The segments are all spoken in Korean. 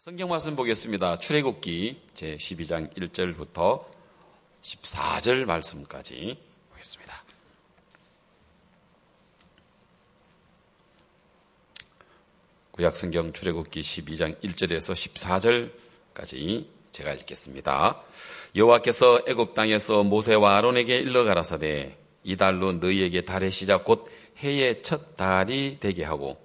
성경 말씀 보겠습니다. 출애굽기 제12장 1절부터 14절 말씀까지 보겠습니다. 구약성경 출애굽기 12장 1절에서 14절까지 제가 읽겠습니다. 여호와께서 애굽 땅에서 모세와 아론에게 일러 가라사대 이달로 너희에게 달의 시작 곧 해의 첫 달이 되게 하고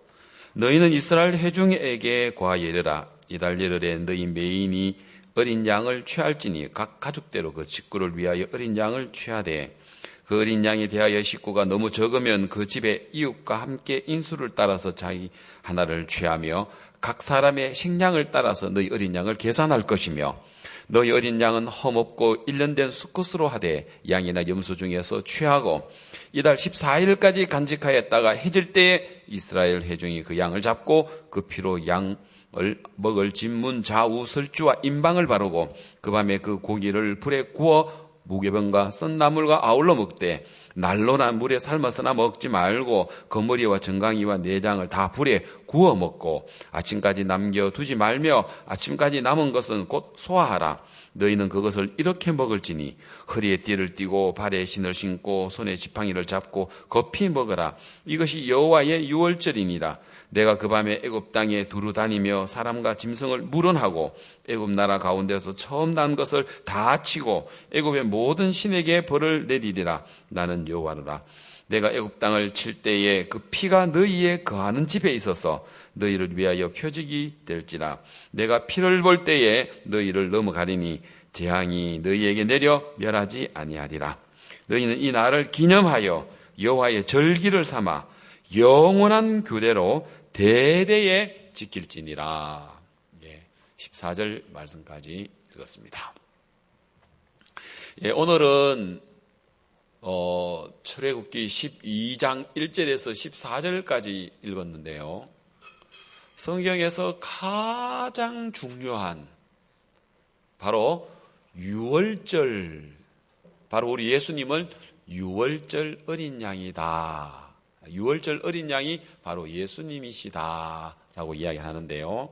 너희는 이스라엘 회중에게 고하여이르라. 이달 열흘에 너희 매인이 어린 양을 취할지니 각 가족대로 그 식구를 위하여 어린 양을 취하되 그 어린 양에 대하여 식구가 너무 적으면 그 집의 이웃과 함께 인수를 따라서 자기 하나를 취하며 각 사람의 식량을 따라서 너희 어린 양을 계산할 것이며 너희 어린 양은 험없고 1년 된 수컷으로 하되 양이나 염소 중에서 취하고 이달 14일까지 간직하였다가 해질 때에 이스라엘 회중이 그 양을 잡고 그 피로 양을 먹을 진문 좌우 설주와 임방을 바르고 그 밤에 그 고기를 불에 구워 무교병과 썬나물과 아울러 먹되 난로나 물에 삶아서나 먹지 말고 거머리와 정강이와 내장을 다 불에 구워 먹고 아침까지 남겨두지 말며 아침까지 남은 것은 곧 소화하라. 너희는 그것을 이렇게 먹을지니 허리에 띠를 띠고 발에 신을 신고 손에 지팡이를 잡고 급히 먹으라. 이것이 여호와의 유월절이니라. 내가 그 밤에 애굽 땅에 두루 다니며 사람과 짐승을 물은하고 애굽 나라 가운데서 처음 난 것을 다 치고 애굽의 모든 신에게 벌을 내리리라. 나는 여호와라. 내가 애굽 땅을 칠 때에 그 피가 너희의 거하는 집에 있어서 너희를 위하여 표적이 될지라. 내가 피를 볼 때에 너희를 넘어가리니 재앙이 너희에게 내려 멸하지 아니하리라. 너희는 이 날을 기념하여 여호와의 절기를 삼아 영원한 규례로 대대에 지킬지니라. 14절 말씀까지 읽었습니다. 오늘은 출애굽기 12장 1절에서 14절까지 읽었는데요. 성경에서 가장 중요한 바로 유월절, 바로 우리 예수님은 유월절 어린 양이다. 유월절 어린 양이 바로 예수님이시다라고 이야기하는데요.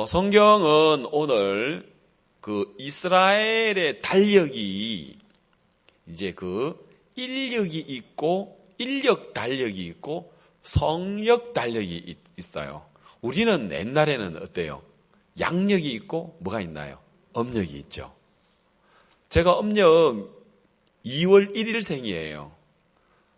성경은 오늘 그 이스라엘의 달력이 이제 그 인력이 있고 인력 달력이 있고 성력 달력이 있어요. 우리는 옛날에는 어때요? 양력이 있고 뭐가 있나요? 음력이 있죠. 제가 음력 2월 1일생이에요.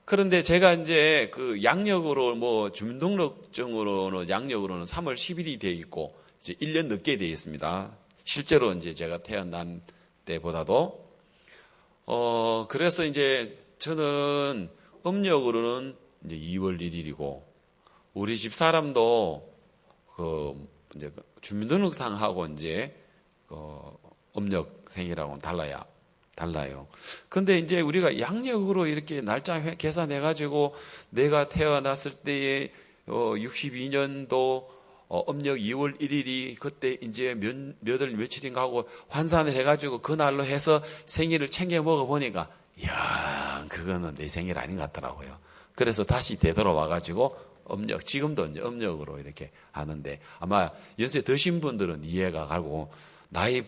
그런데 제가 이제 그 양력으로 뭐 주민등록증으로는 양력으로는 3월 10일이 돼 있고 이제 1년 늦게 돼 있습니다. 실제로 이제 제가 태어난 때보다도 그래서 이제 저는 음력으로는 이제 2월 1일이고 우리 집 사람도 그 이제 주민등록상하고 이제 음력생이라고는 달라요. 근데 이제 우리가 양력으로 이렇게 날짜 계산해가지고 내가 태어났을 때에 62년도 음력 2월 1일이 그때 이제 몇월 며칠인가 하고 환산을 해가지고 그날로 해서 생일을 챙겨 먹어보니까 이야, 그거는 내 생일 아닌 것 같더라고요. 그래서 다시 되돌아와가지고 음력, 지금도 이제 음력으로 이렇게 하는데 아마 연세 드신 분들은 이해가 가고 나이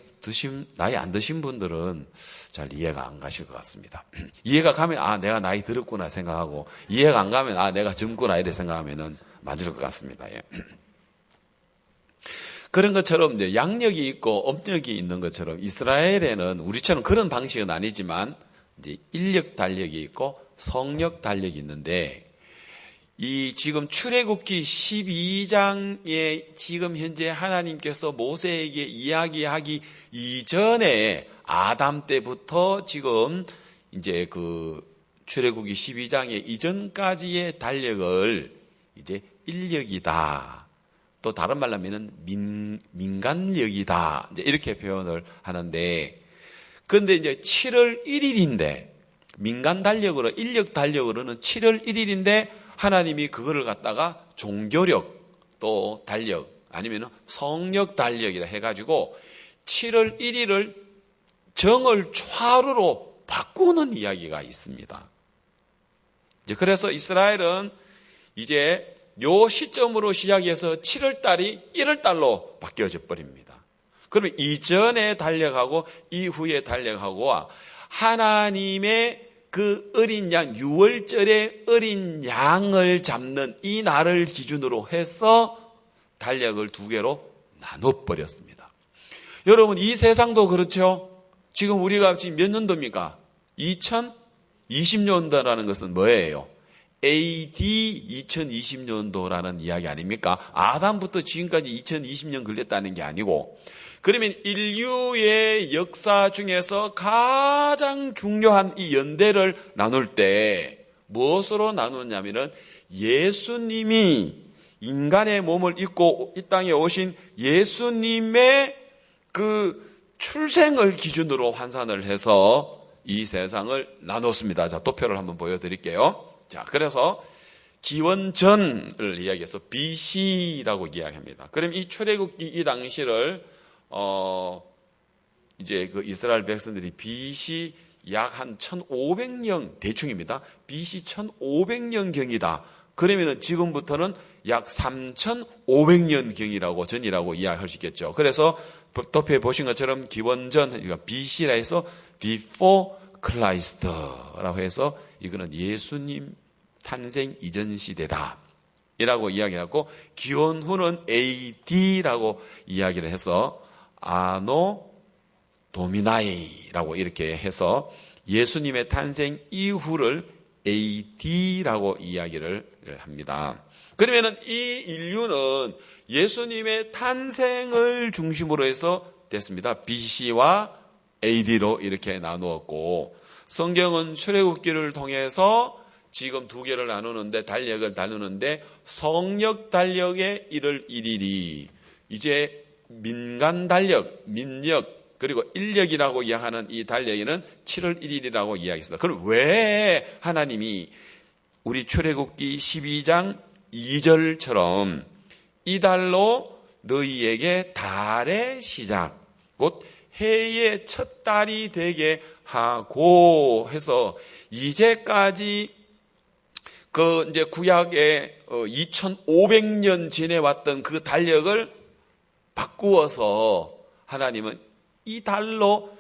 안 드신 분들은 잘 이해가 안 가실 것 같습니다. 이해가 가면 내가 나이 들었구나 생각하고 이해가 안 가면 내가 젊구나 이래 생각하면은 맞을 것 같습니다. 예. 그런 것처럼 이제 양력이 있고 음력이 있는 것처럼 이스라엘에는 우리처럼 그런 방식은 아니지만 이제 인력 달력이 있고 성력 달력이 있는데 이 지금 출애굽기 12장에 지금 현재 하나님께서 모세에게 이야기하기 이전에 아담 때부터 지금 이제 그 출애굽기 12장의 이전까지의 달력을 이제 인력이다. 또 다른 말로 하면은 민간력이다. 이제 이렇게 표현을 하는데 근데 이제 7월 1일인데 민간 달력으로 인력 달력으로는 7월 1일인데 하나님이 그거를 갖다가 종교력 또 달력 아니면 성력 달력이라 해가지고 7월 1일을 정월 초하루로 바꾸는 이야기가 있습니다. 이제 그래서 이스라엘은 이제 요 시점으로 시작해서 7월 달이 1월 달로 바뀌어져 버립니다. 그러면 이전에 달력하고 이후에 달력하고와 하나님의 그 어린 양, 6월절의 어린 양을 잡는 이 날을 기준으로 해서 달력을 두 개로 나눠버렸습니다. 여러분, 이 세상도 그렇죠? 지금 우리가 지금 몇 년도입니까? 2020년도라는 것은 뭐예요? AD 2020년도라는 이야기 아닙니까? 아담부터 지금까지 2020년 걸렸다는 게 아니고, 그러면 인류의 역사 중에서 가장 중요한 이 연대를 나눌 때 무엇으로 나누냐면은 예수님이 인간의 몸을 입고 이 땅에 오신 예수님의 그 출생을 기준으로 환산을 해서 이 세상을 나눴습니다. 자, 도표를 한번 보여드릴게요. 자, 그래서 기원전을 이야기해서 BC라고 이야기합니다. 그럼 이 출애굽기 이 당시를 이제 그 이스라엘 백성들이 BC 약 한 1500년 대충입니다. BC 1500년경이다. 그러면은 지금부터는 약 3500년경이라고 전이라고 이야기할 수 있겠죠. 그래서 도표에 보신 것처럼 기원전, 그러니까 BC라 해서 Before Christ라고 해서 이거는 예수님 탄생 이전 시대다. 이라고 이야기하고 기원 후는 AD라고 이야기를 해서 아노 도미나이라고 이렇게 해서 예수님의 탄생 이후를 AD라고 이야기를 합니다. 그러면은 이 인류는 예수님의 탄생을 중심으로 해서 됐습니다. BC와 AD로 이렇게 나누었고, 성경은 출애굽기를 통해서 지금 두 개를 나누는데, 달력을 나누는데 성역 달력의 1월 1일이 이제 민간 달력, 민력, 그리고 인력이라고 이야기하는 이 달력에는 7월 1일이라고 이야기했습니다. 그럼 왜 하나님이 우리 출애굽기 12장 2절처럼 이 달로 너희에게 달의 시작, 곧 해의 첫 달이 되게 하고 해서 이제까지 그 이제 구약에 2500년 지내왔던 그 달력을 바꾸어서 하나님은 이 달로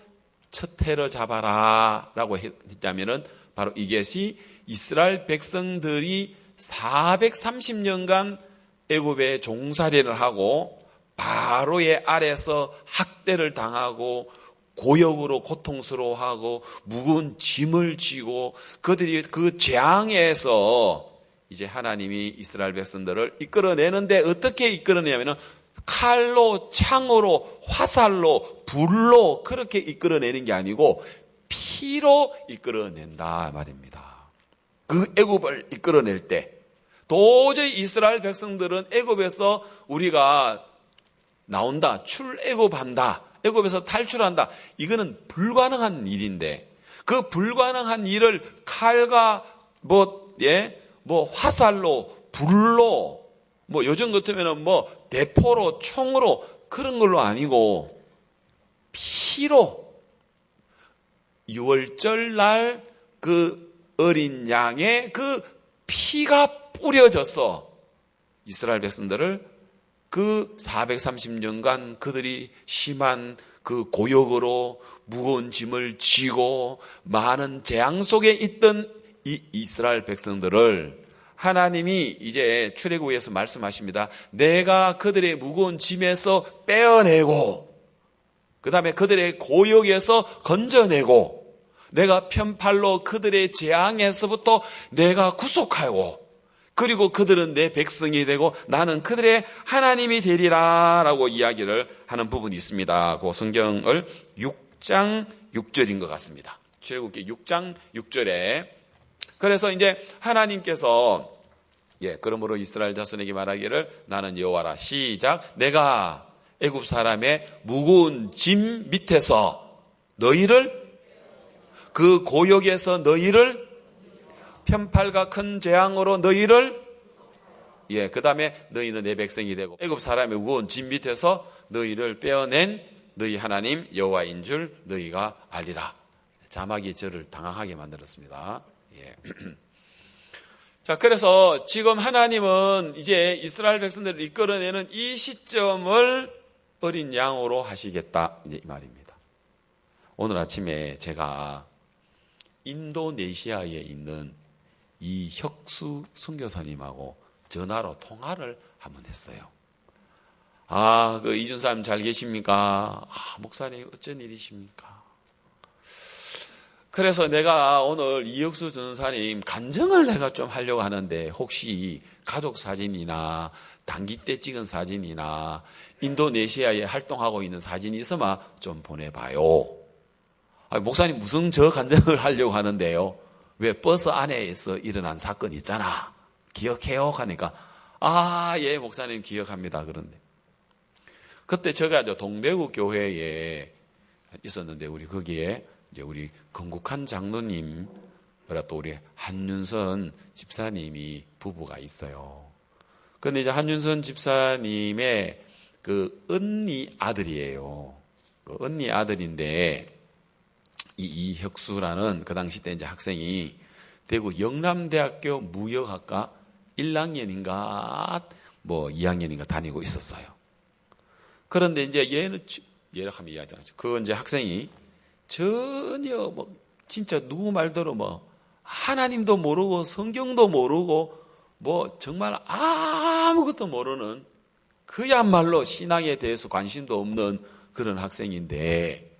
첫 해를 잡아라 라고 했다면은 바로 이것이 이스라엘 백성들이 430년간 애굽에 종살이를 하고 바로의 아래서 학대를 당하고 고역으로 고통스러워하고 무거운 짐을 지고 그들이 그 재앙에서 이제 하나님이 이스라엘 백성들을 이끌어내는데 어떻게 이끌어내냐면은 칼로, 창으로, 화살로, 불로 그렇게 이끌어내는 게 아니고 피로 이끌어낸다 말입니다. 그 애굽을 이끌어낼 때 도저히 이스라엘 백성들은 애굽에서 우리가 나온다, 출애굽한다, 애굽에서 탈출한다, 이거는 불가능한 일인데 그 불가능한 일을 칼과 화살로, 불로, 요즘 같으면은 대포로, 총으로 그런 걸로 아니고 피로 6월절 날 그 어린 양의 그 피가 뿌려져서 이스라엘 백성들을 그 430년간 그들이 심한 그 고역으로 무거운 짐을 지고 많은 재앙 속에 있던 이 이스라엘 백성들을 하나님이 이제 출애굽에서 말씀하십니다. 내가 그들의 무거운 짐에서 빼어내고 그 다음에 그들의 고역에서 건져내고 내가 편팔로 그들의 재앙에서부터 내가 구속하고 그리고 그들은 내 백성이 되고 나는 그들의 하나님이 되리라 라고 이야기를 하는 부분이 있습니다. 그 성경을 6장 6절인 것 같습니다. 출애굽기 6장 6절에 그래서 이제 하나님께서 그러므로 이스라엘 자손에게 말하기를 나는 여호와라. 시작. 내가 애굽 사람의 무거운 짐 밑에서 너희를 그 고역에서 너희를 편팔과 큰 재앙으로 너희를 그 다음에 너희는 내 백성이 되고 애굽 사람의 무거운 짐 밑에서 너희를 빼어낸 너희 하나님 여호와인 줄 너희가 알리라. 자막이 저를 당황하게 만들었습니다. 자, 그래서 지금 하나님은 이제 이스라엘 백성들을 이끌어내는 이 시점을 어린 양으로 하시겠다, 이제 이 말입니다. 오늘 아침에 제가 인도네시아에 있는 이 혁수 선교사님하고 전화로 통화를 한번 했어요. 그 이준사님 잘 계십니까? 목사님 어쩐 일이십니까? 그래서 내가 오늘 이혁수 전사님 간증을 내가 좀 하려고 하는데 혹시 가족 사진이나 단기 때 찍은 사진이나 인도네시아에 활동하고 있는 사진이 있으면 좀 보내봐요. 목사님 무슨 저 간증을 하려고 하는데요. 왜 버스 안에서 일어난 사건 있잖아. 기억해요? 하니까 예 목사님 기억합니다. 그런데 그때 제가 동대구 교회에 있었는데 우리 거기에 이제 우리 건국한 장로님, 그리고 또 우리 한윤선 집사님이 부부가 있어요. 그런데 이제 한윤선 집사님의 그 언니 아들이에요. 그 언니 아들인데 이혁수라는 그 당시 때 이제 학생이 대구 영남대학교 무역학과 1학년인가 뭐 2학년인가 다니고 있었어요. 그런데 이제 얘는 하면 이해하잖아요. 그 이제 학생이 전혀 뭐 진짜 누구 말대로 뭐 하나님도 모르고 성경도 모르고 뭐 정말 아무것도 모르는 그야말로 신앙에 대해서 관심도 없는 그런 학생인데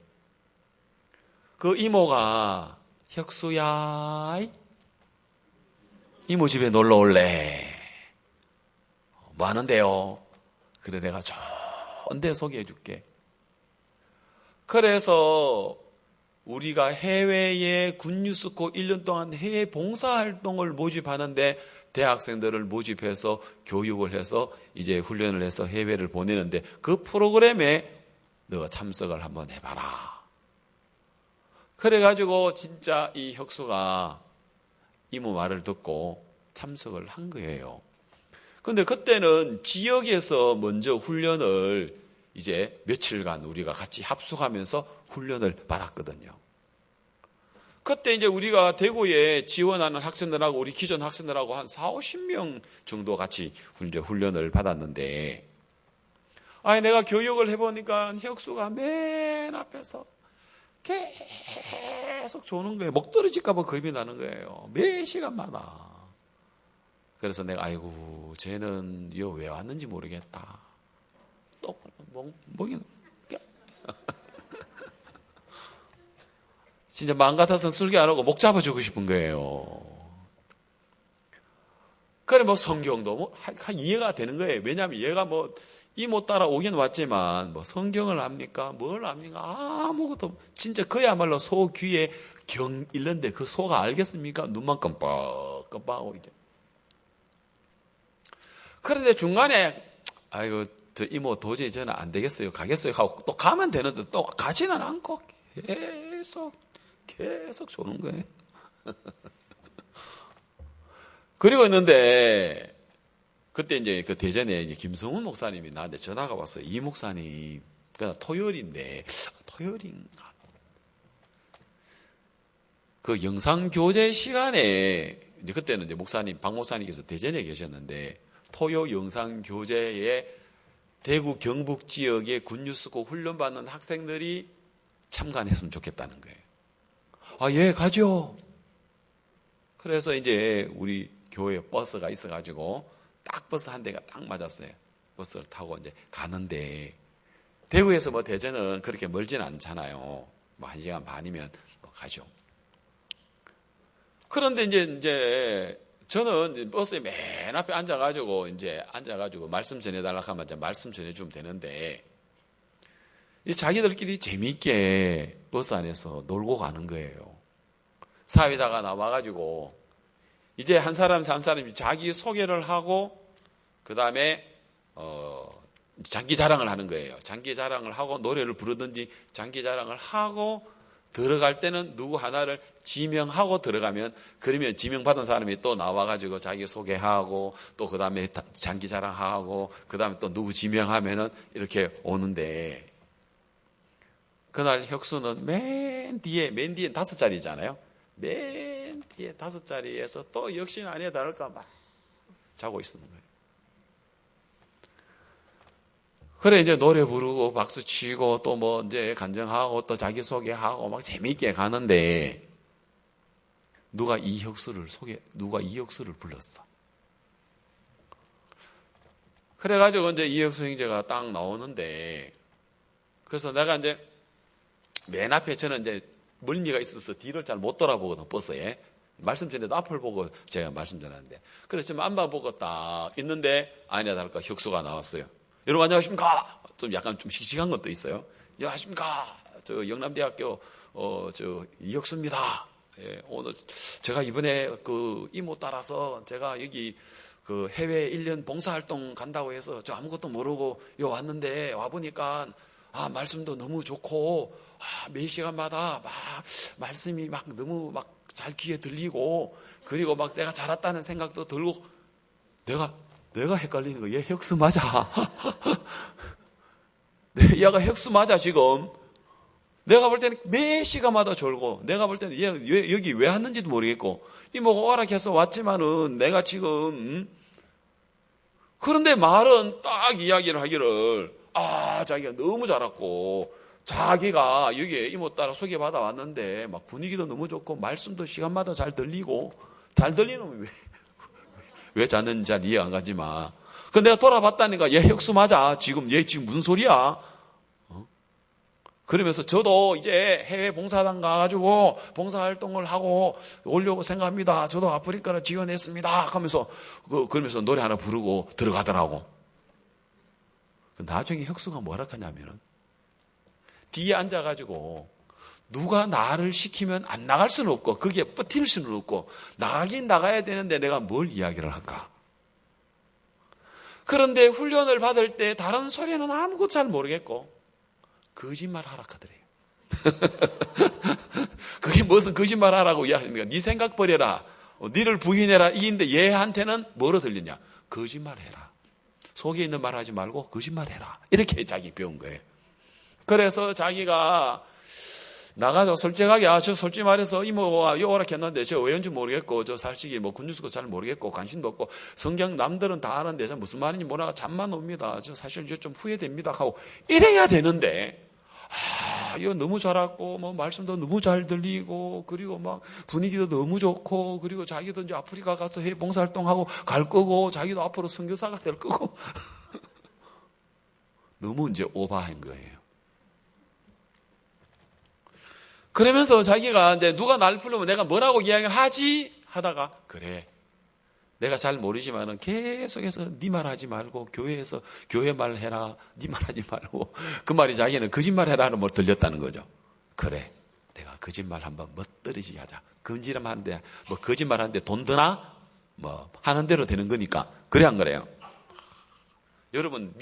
그 이모가 혁수야 이모 집에 놀러 올래. 뭐 하는데요? 그래 내가 좋은 데 소개해 줄게. 그래서 우리가 해외에 굿뉴스코 1년 동안 해외 봉사활동을 모집하는데 대학생들을 모집해서 교육을 해서 이제 훈련을 해서 해외를 보내는데 그 프로그램에 너가 참석을 한번 해봐라. 그래가지고 진짜 이 혁수가 이모 말을 듣고 참석을 한 거예요. 근데 그때는 지역에서 먼저 훈련을 이제 며칠간 우리가 같이 합숙하면서 훈련을 받았거든요. 그때 이제 우리가 대구에 지원하는 학생들하고 우리 기존 학생들하고 한 40-50명 정도 같이 훈련을 받았는데 내가 교육을 해보니까 혁수가 맨 앞에서 계속 조는 거예요. 목 떨어질까 봐 겁이 나는 거예요. 매 시간마다. 그래서 내가 아이고 쟤는 여기 왜 왔는지 모르겠다. 또 목이 진짜 마음 같아서는 설교 안 하고 목 잡아주고 싶은 거예요. 그래 뭐 성경도 뭐 이해가 되는 거예요. 왜냐하면 얘가 뭐 이모 따라 오긴 왔지만 뭐 성경을 압니까? 뭘 압니까? 아무것도 진짜 그야말로 소 귀에 경 잃는데 그 소가 알겠습니까? 눈만 껌뻑껌뻑하고 이제. 그런데 중간에 아이고 저 이모 도저히 저는 안 되겠어요. 가겠어요. 하고 또 가면 되는데 또 가지는 않고 계속 조는 거예요. 그리고 있는데 그때 이제 그 대전에 이제 김성훈 목사님이 나한테 전화가 왔어요. 이 목사님, 그냥 토요일인데 토요일인가? 그 영상 교제 시간에 이제 그때는 이제 목사님 박 목사님께서 대전에 계셨는데 토요 영상 교제에 대구 경북 지역의 굿뉴스고 훈련받는 학생들이 참관했으면 좋겠다는 거예요. 예, 가죠. 그래서 이제 우리 교회 버스가 있어가지고 딱 버스 한 대가 딱 맞았어요. 버스를 타고 이제 가는데 대구에서 뭐 대전은 그렇게 멀지는 않잖아요. 뭐 1시간 반이면 뭐 가죠. 그런데 이제 저는 버스에 맨 앞에 앉아가지고 말씀 전해달라고 하면 이제 말씀 전해주면 되는데 자기들끼리 재미있게 버스 안에서 놀고 가는 거예요. 사회자가 나와가지고 이제 한 사람이 자기 소개를 하고 그 다음에 장기 자랑을 하는 거예요. 장기 자랑을 하고 노래를 부르든지 장기 자랑을 하고 들어갈 때는 누구 하나를 지명하고 들어가면 그러면 지명받은 사람이 또 나와가지고 자기 소개하고 또 그 다음에 장기 자랑하고 그 다음에 또 누구 지명하면은 이렇게 오는데 그날 혁수는 맨 뒤에 5자리잖아요. 맨 5자리에서 또 역시나 아니야 다를까 막 자고 있었는 거예요. 그래 이제 노래 부르고 박수 치고 또 뭐 이제 간증하고 또 자기소개하고 막 재미있게 가는데 누가 이혁수를 불렀어. 그래가지고 이제 이혁수 형제가 딱 나오는데 그래서 내가 이제 맨 앞에 저는 이제 멀미가 있어서 뒤를 잘 못 돌아보거든 버스에. 말씀 전에도 앞을 보고 제가 말씀 전하는데 그래서 지금 앞만 보고 딱 있는데 아니나 다를까 혁수가 나왔어요. 여러분 안녕하십니까? 좀 약간 좀 씩씩한 것도 있어요. 안녕하십니까? 저 영남대학교 저 이혁수입니다. 예, 오늘 제가 이번에 그 이모 따라서 제가 여기 그 해외 1년 봉사활동 간다고 해서 저 아무것도 모르고 왔는데 와보니까 말씀도 너무 좋고 매 시간마다 막 말씀이 막 너무 막 잘 귀에 들리고 그리고 막 내가 잘했다는 생각도 들고 내가 헷갈리는 거 얘 혁수 맞아. 얘가 혁수 맞아 지금. 내가 볼 때는 매 시간마다 졸고 내가 볼 때는 얘 여기 왜 왔는지도 모르겠고 이모가 오락해서 왔지만은 내가 지금 그런데 말은 딱 이야기를 하기를 자기가 너무 잘했고 자기가 여기에 이모 따라 소개받아 왔는데 막 분위기도 너무 좋고 말씀도 시간마다 잘 들리고 잘 들리는 왜 잤는지 잘 이해 안 가지만 근데 내가 돌아봤다니까 얘 혁수 맞아 지금 얘 지금 무슨 소리야 그러면서 저도 이제 해외 봉사단 가가지고 봉사활동을 하고 오려고 생각합니다. 저도 아프리카를 지원했습니다. 하면서 그러면서 노래 하나 부르고 들어가더라고. 나중에 혁수가 뭐라 하냐면은 뒤에 앉아가지고 누가 나를 시키면 안 나갈 수는 없고 거기에 버틸 수는 없고 나가긴 나가야 되는데 내가 뭘 이야기를 할까? 그런데 훈련을 받을 때 다른 소리는 아무것도 잘 모르겠고 거짓말 하라 하더래요. 그게 무슨 거짓말 하라고 이야기합니까? 네 생각 버려라. 니를 부인해라. 이인데 얘한테는 뭐로 들리냐? 거짓말 해라. 속에 있는 말 하지 말고 거짓말 해라. 이렇게 자기 배운 거예요. 그래서 자기가 나가서 솔직하게 저 솔직히 말해서 이모가 오락했는데 저 왜인지 모르겠고 저 솔직히 뭐 군주스도 잘 모르겠고 관심도 없고 성경 남들은 다 아는데 저 무슨 말인지 모르다가 잠만 옵니다. 저 사실 좀 후회됩니다 하고 이래야 되는데 이거 너무 잘하고 뭐 말씀도 너무 잘 들리고 그리고 막 분위기도 너무 좋고 그리고 자기도 이제 아프리카 가서 해외 봉사활동하고 갈 거고 자기도 앞으로 선교사가 될 거고 너무 이제 오버한 거예요. 그러면서 자기가 이제 누가 날 부르면 내가 뭐라고 이야기를 하지 하다가 그래 내가 잘 모르지만은 계속해서 네 말 하지 말고 교회에서 교회 말 해라 네 말 하지 말고 그 말이 자기는 거짓말 해라는 걸 들렸다는 거죠. 그래 내가 거짓말 한번 멋들이지 하자. 금지람 하는데 뭐 거짓말 하는데 돈 드나 뭐 하는 대로 되는 거니까 그래 안 그래요? 여러분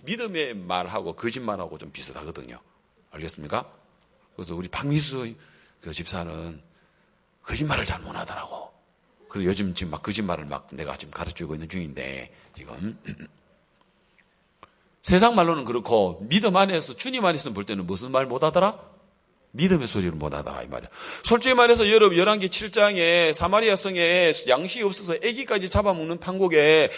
믿음의 말하고 거짓말하고 좀 비슷하거든요. 알겠습니까? 그래서 우리 박미수 그 집사는 거짓말을 잘 못하더라고. 그래서 요즘 지금 막 거짓말을 막 내가 지금 가르치고 있는 중인데 지금 세상 말로는 그렇고 믿음 안에서 주님 안에서 볼 때는 무슨 말 못하더라? 믿음의 소리를 못하더라 이 말이야. 솔직히 말해서 여러분 열왕기 7장에 사마리아 성에 양식이 없어서 아기까지 잡아먹는 판국에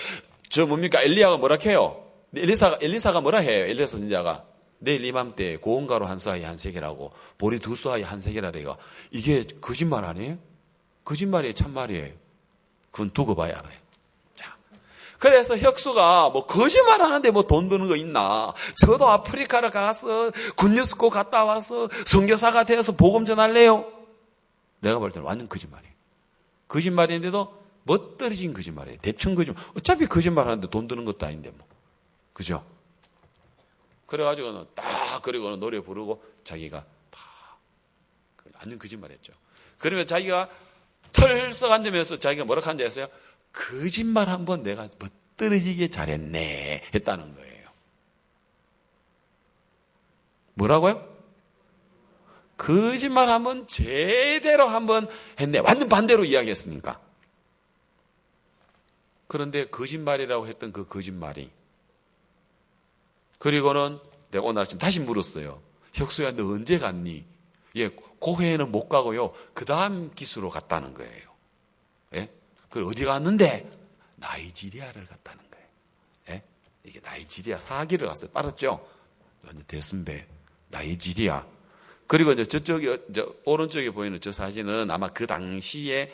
저 뭡니까 엘리야가 뭐라 해요? 엘리사가 뭐라 해요? 엘리사 선지자가 내일 이맘때 고운가루 한 쏘아이 한 세계라고 보리 두 쏘아이 한 세계라래가 이게 거짓말 아니에요? 거짓말이에요 참말이에요? 그건 두고 봐야 알아요. 자, 그래서 혁수가 뭐 거짓말 하는데 뭐 돈 드는 거 있나? 저도 아프리카를 가서 군뉴스코 갔다 와서 선교사가 되어서 복음 전할래요? 내가 볼 때는 완전 거짓말이에요. 거짓말인데도 멋들어진 거짓말이에요. 대충 거짓말. 어차피 거짓말 하는데 돈 드는 것도 아닌데 뭐. 그죠? 그래가지고는 그리고는 노래 부르고 자기가 완전 거짓말했죠. 그러면 자기가 털썩 앉으면서 자기가 뭐라고 한지 아세요? 거짓말 한번 내가 멋들어지게 잘했네 했다는 거예요. 뭐라고요? 거짓말 한번 제대로 한번 했네. 완전 반대로 이야기했으니까. 그런데 거짓말이라고 했던 그 거짓말이 그리고는 내가 오늘 아침 다시 물었어요. 혁수야 너 언제 갔니? 예, 고해에는 못 가고요. 그 다음 기수로 갔다는 거예요. 그걸 어디 갔는데? 나이지리아를 갔다는 거예요. 예? 이게 나이지리아 사기를 갔어요. 빠졌죠? 완전 대선배. 나이지리아. 그리고 이제 저쪽에, 오른쪽에 보이는 저 사진은 아마 그 당시에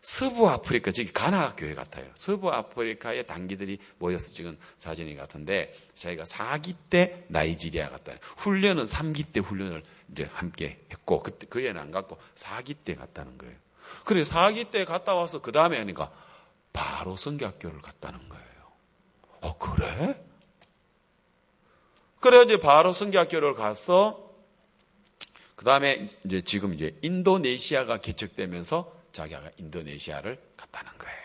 서부 아프리카, 즉 가나 교회 같아요. 서부 아프리카의 단기들이 모여서 찍은 사진이 같은데, 자기가 4기 때 나이지리아 갔다. 훈련은 3기 때 훈련을 이제 함께 했고, 그때 그 애는 안 갔고 4기 때 갔다는 거예요. 그래 4기 때 갔다 와서 그 다음에 하니까 바로 성교학교를 갔다는 거예요. 그래? 그래 이제 바로 성교학교를 가서 그 다음에 이제 지금 이제 인도네시아가 개척되면서 자기가 인도네시아를 갔다는 거예요.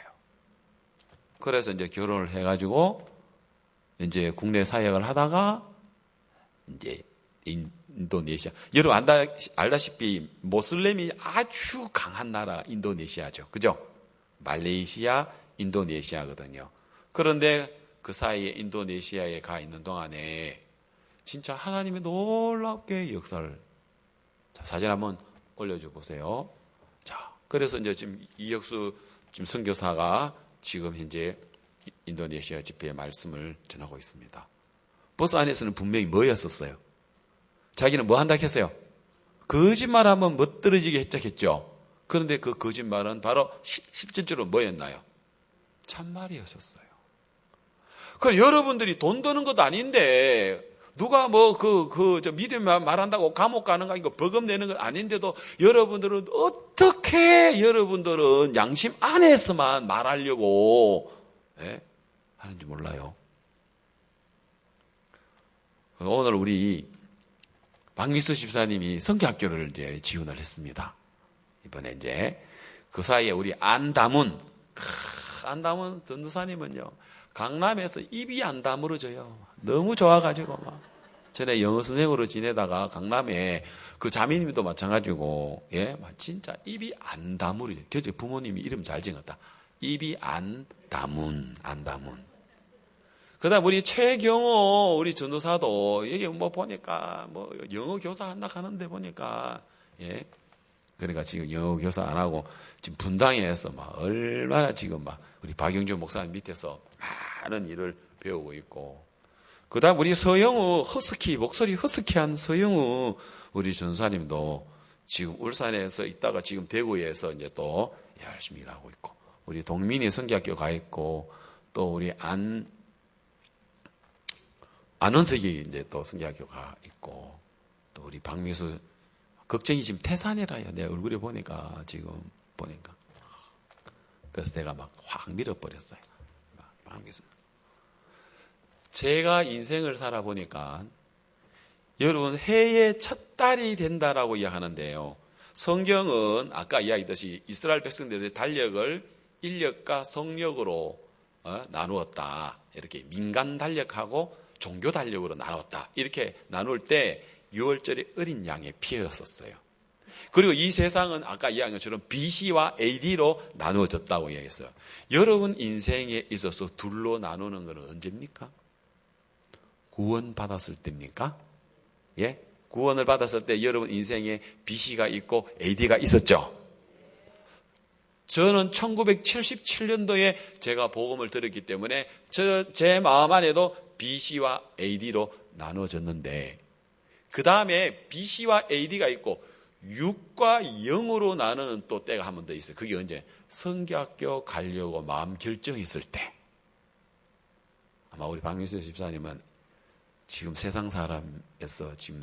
그래서 이제 결혼을 해가지고 이제 국내 사역을 하다가 이제 인도네시아. 여러분 알다시피 모슬렘이 아주 강한 나라 인도네시아죠. 그죠? 말레이시아, 인도네시아거든요. 그런데 그 사이에 인도네시아에 가 있는 동안에 진짜 하나님의 놀랍게 역사를. 자, 사진 한번 올려줘 보세요. 자, 그래서 이제 지금 이혁수 지금 선교사가 지금 현재 인도네시아 집회의 말씀을 전하고 있습니다. 버스 안에서는 분명히 뭐였었어요? 자기는 뭐 한다 했어요? 거짓말하면 멋들어지게 했죠. 그런데 그 거짓말은 바로 실질적으로 뭐였나요? 참말이었었어요. 그럼 여러분들이 돈 드는 것도 아닌데 누가 뭐 믿음 말한다고 감옥 가는 거 아니고 벌금 내는 건 아닌데도 여러분들은 어떻게 여러분들은 양심 안에서만 말하려고 하는지 몰라요. 오늘 우리 박미수 집사님이 성교학교를 이제 지원을 했습니다. 이번에 이제 그 사이에 우리 안다문 전도사님은요 강남에서 입이 안 다물어져요. 너무 좋아가지고 막 전에 영어 선생으로 지내다가 강남에 그 자매님도 마찬가지고 막 진짜 입이 안 다물어져요. 부모님이 이름 잘 지었다. 입이 안 다문. 그다음 우리 최경호 우리 전도사도 여기 뭐 보니까 뭐 영어 교사 한다 하는데 보니까 그러니까 지금 영어 교사 안 하고 지금 분당에서 막 얼마나 지금 막 우리 박영준 목사님 밑에서 많은 일을 배우고 있고, 그다음 우리 서영우 목소리 허스키한 서영우 우리 전사님도 지금 울산에서 있다가 지금 대구에서 이제 또 열심히 일하고 있고, 우리 동민이 성교학교 가 있고, 또 우리 안원석이 이제 또 성교학교가 있고, 또 우리 박미수 걱정이 지금 태산이라요. 내 얼굴에 보니까 지금 보니까 그래서 내가 막 확 밀어버렸어요. 박미수. 제가 인생을 살아보니까 여러분 해의 첫 달이 된다라고 이야기하는데요. 성경은 아까 이야기했듯이 이스라엘 백성들의 달력을 인력과 성력으로 나누었다. 이렇게 민간 달력하고 종교 달력으로 나눴다. 이렇게 나눌 때 6월절에 어린 양의 피였었어요. 그리고 이 세상은 아까 이야기한 것처럼 BC와 AD로 나누어졌다고 이야기했어요. 여러분 인생에 있어서 둘로 나누는 것은 언제입니까? 구원 받았을 때입니까? 구원을 받았을 때 여러분 인생에 BC가 있고 AD가 있었죠. 저는 1977년도에 제가 복음을 들었기 때문에 제 마음 안에도 BC와 AD로 나눠졌는데, 그 다음에 BC와 AD가 있고 6과 0으로 나누는 또 때가 한 번 더 있어요. 그게 언제? 성교학교 가려고 마음 결정했을 때. 아마 우리 박민수 집사님은 지금 세상 사람에서 지금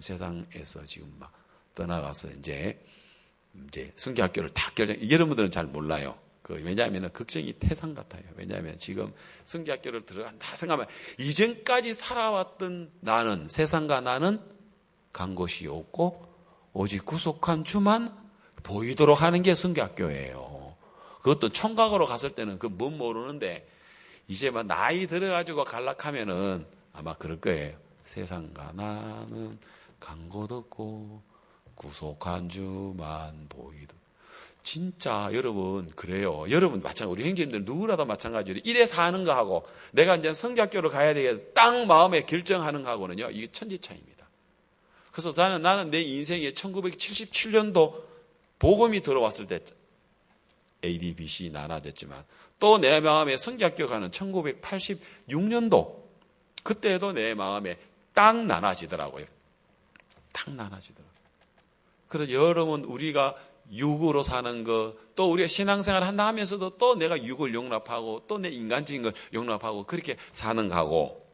막 떠나가서 이제 성교학교를 다 여러분들은 잘 몰라요. 왜냐하면 걱정이 태산 같아요. 왜냐하면 지금 성교학교를 들어간다 생각하면 이전까지 살아왔던 나는, 세상과 나는 간 곳이 없고 오직 구속한 주만 보이도록 하는 게 성교학교예요. 그것도 총각으로 갔을 때는 그 뭔 모르는데 이제 막 나이 들어가지고 갈락하면은 아마 그럴 거예요. 세상과 나는 간 곳 없고 구속한 주만 보이도록. 진짜 여러분 그래요. 여러분 마찬가지, 우리 형제님들 누구라도 마찬가지로 이래 사는 거하고 내가 이제 성교학교를 가야 되겠다 딱 마음에 결정하는 거하고는요, 이게 천지차이입니다. 그래서 나는 내 인생에 1977년도 복음이 들어왔을 때 AD, BC 나눠졌지만 또 내 마음에 성경학교 가는 1986년도 그때도 내 마음에 딱 나눠지더라고요. 딱 나눠지더라고요. 그래서 여러분 우리가 육으로 사는 것, 또 우리가 신앙생활 한다 하면서도 또 내가 육을 용납하고 또 내 인간적인 걸 용납하고 그렇게 사는 거고,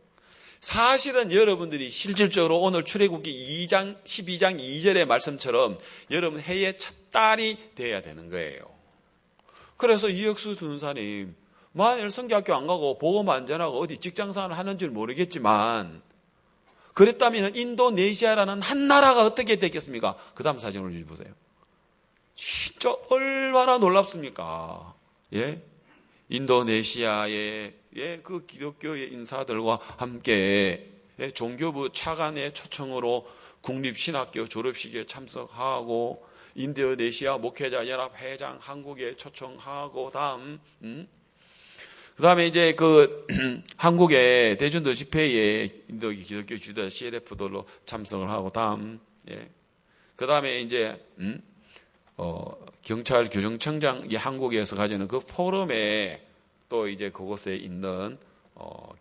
사실은 여러분들이 실질적으로 오늘 출애굽기 2장 12장 2절의 말씀처럼 여러분 해의 첫 딸이 돼야 되는 거예요. 그래서 이혁수 전사님, 만일 성경학교 안 가고 보험 안 전하고 어디 직장생활을 하는 줄 모르겠지만 그랬다면 인도네시아라는 한 나라가 어떻게 됐겠습니까? 그 다음 사진을 보세요. 진짜 얼마나 놀랍습니까? 예? 인도네시아의 그 기독교의 인사들과 함께 종교부 차관의 초청으로 국립신학교 졸업식에 참석하고 인도네시아 목회자 연합 회장 한국에 초청하고 그다음에 이제 그 한국의 대전도 집회에 인도 기독교 주다 CLF들로 참석을 하고 그다음에 이제 경찰 교정청장이 한국에서 가지는 그 포럼에 또 이제 그곳에 있는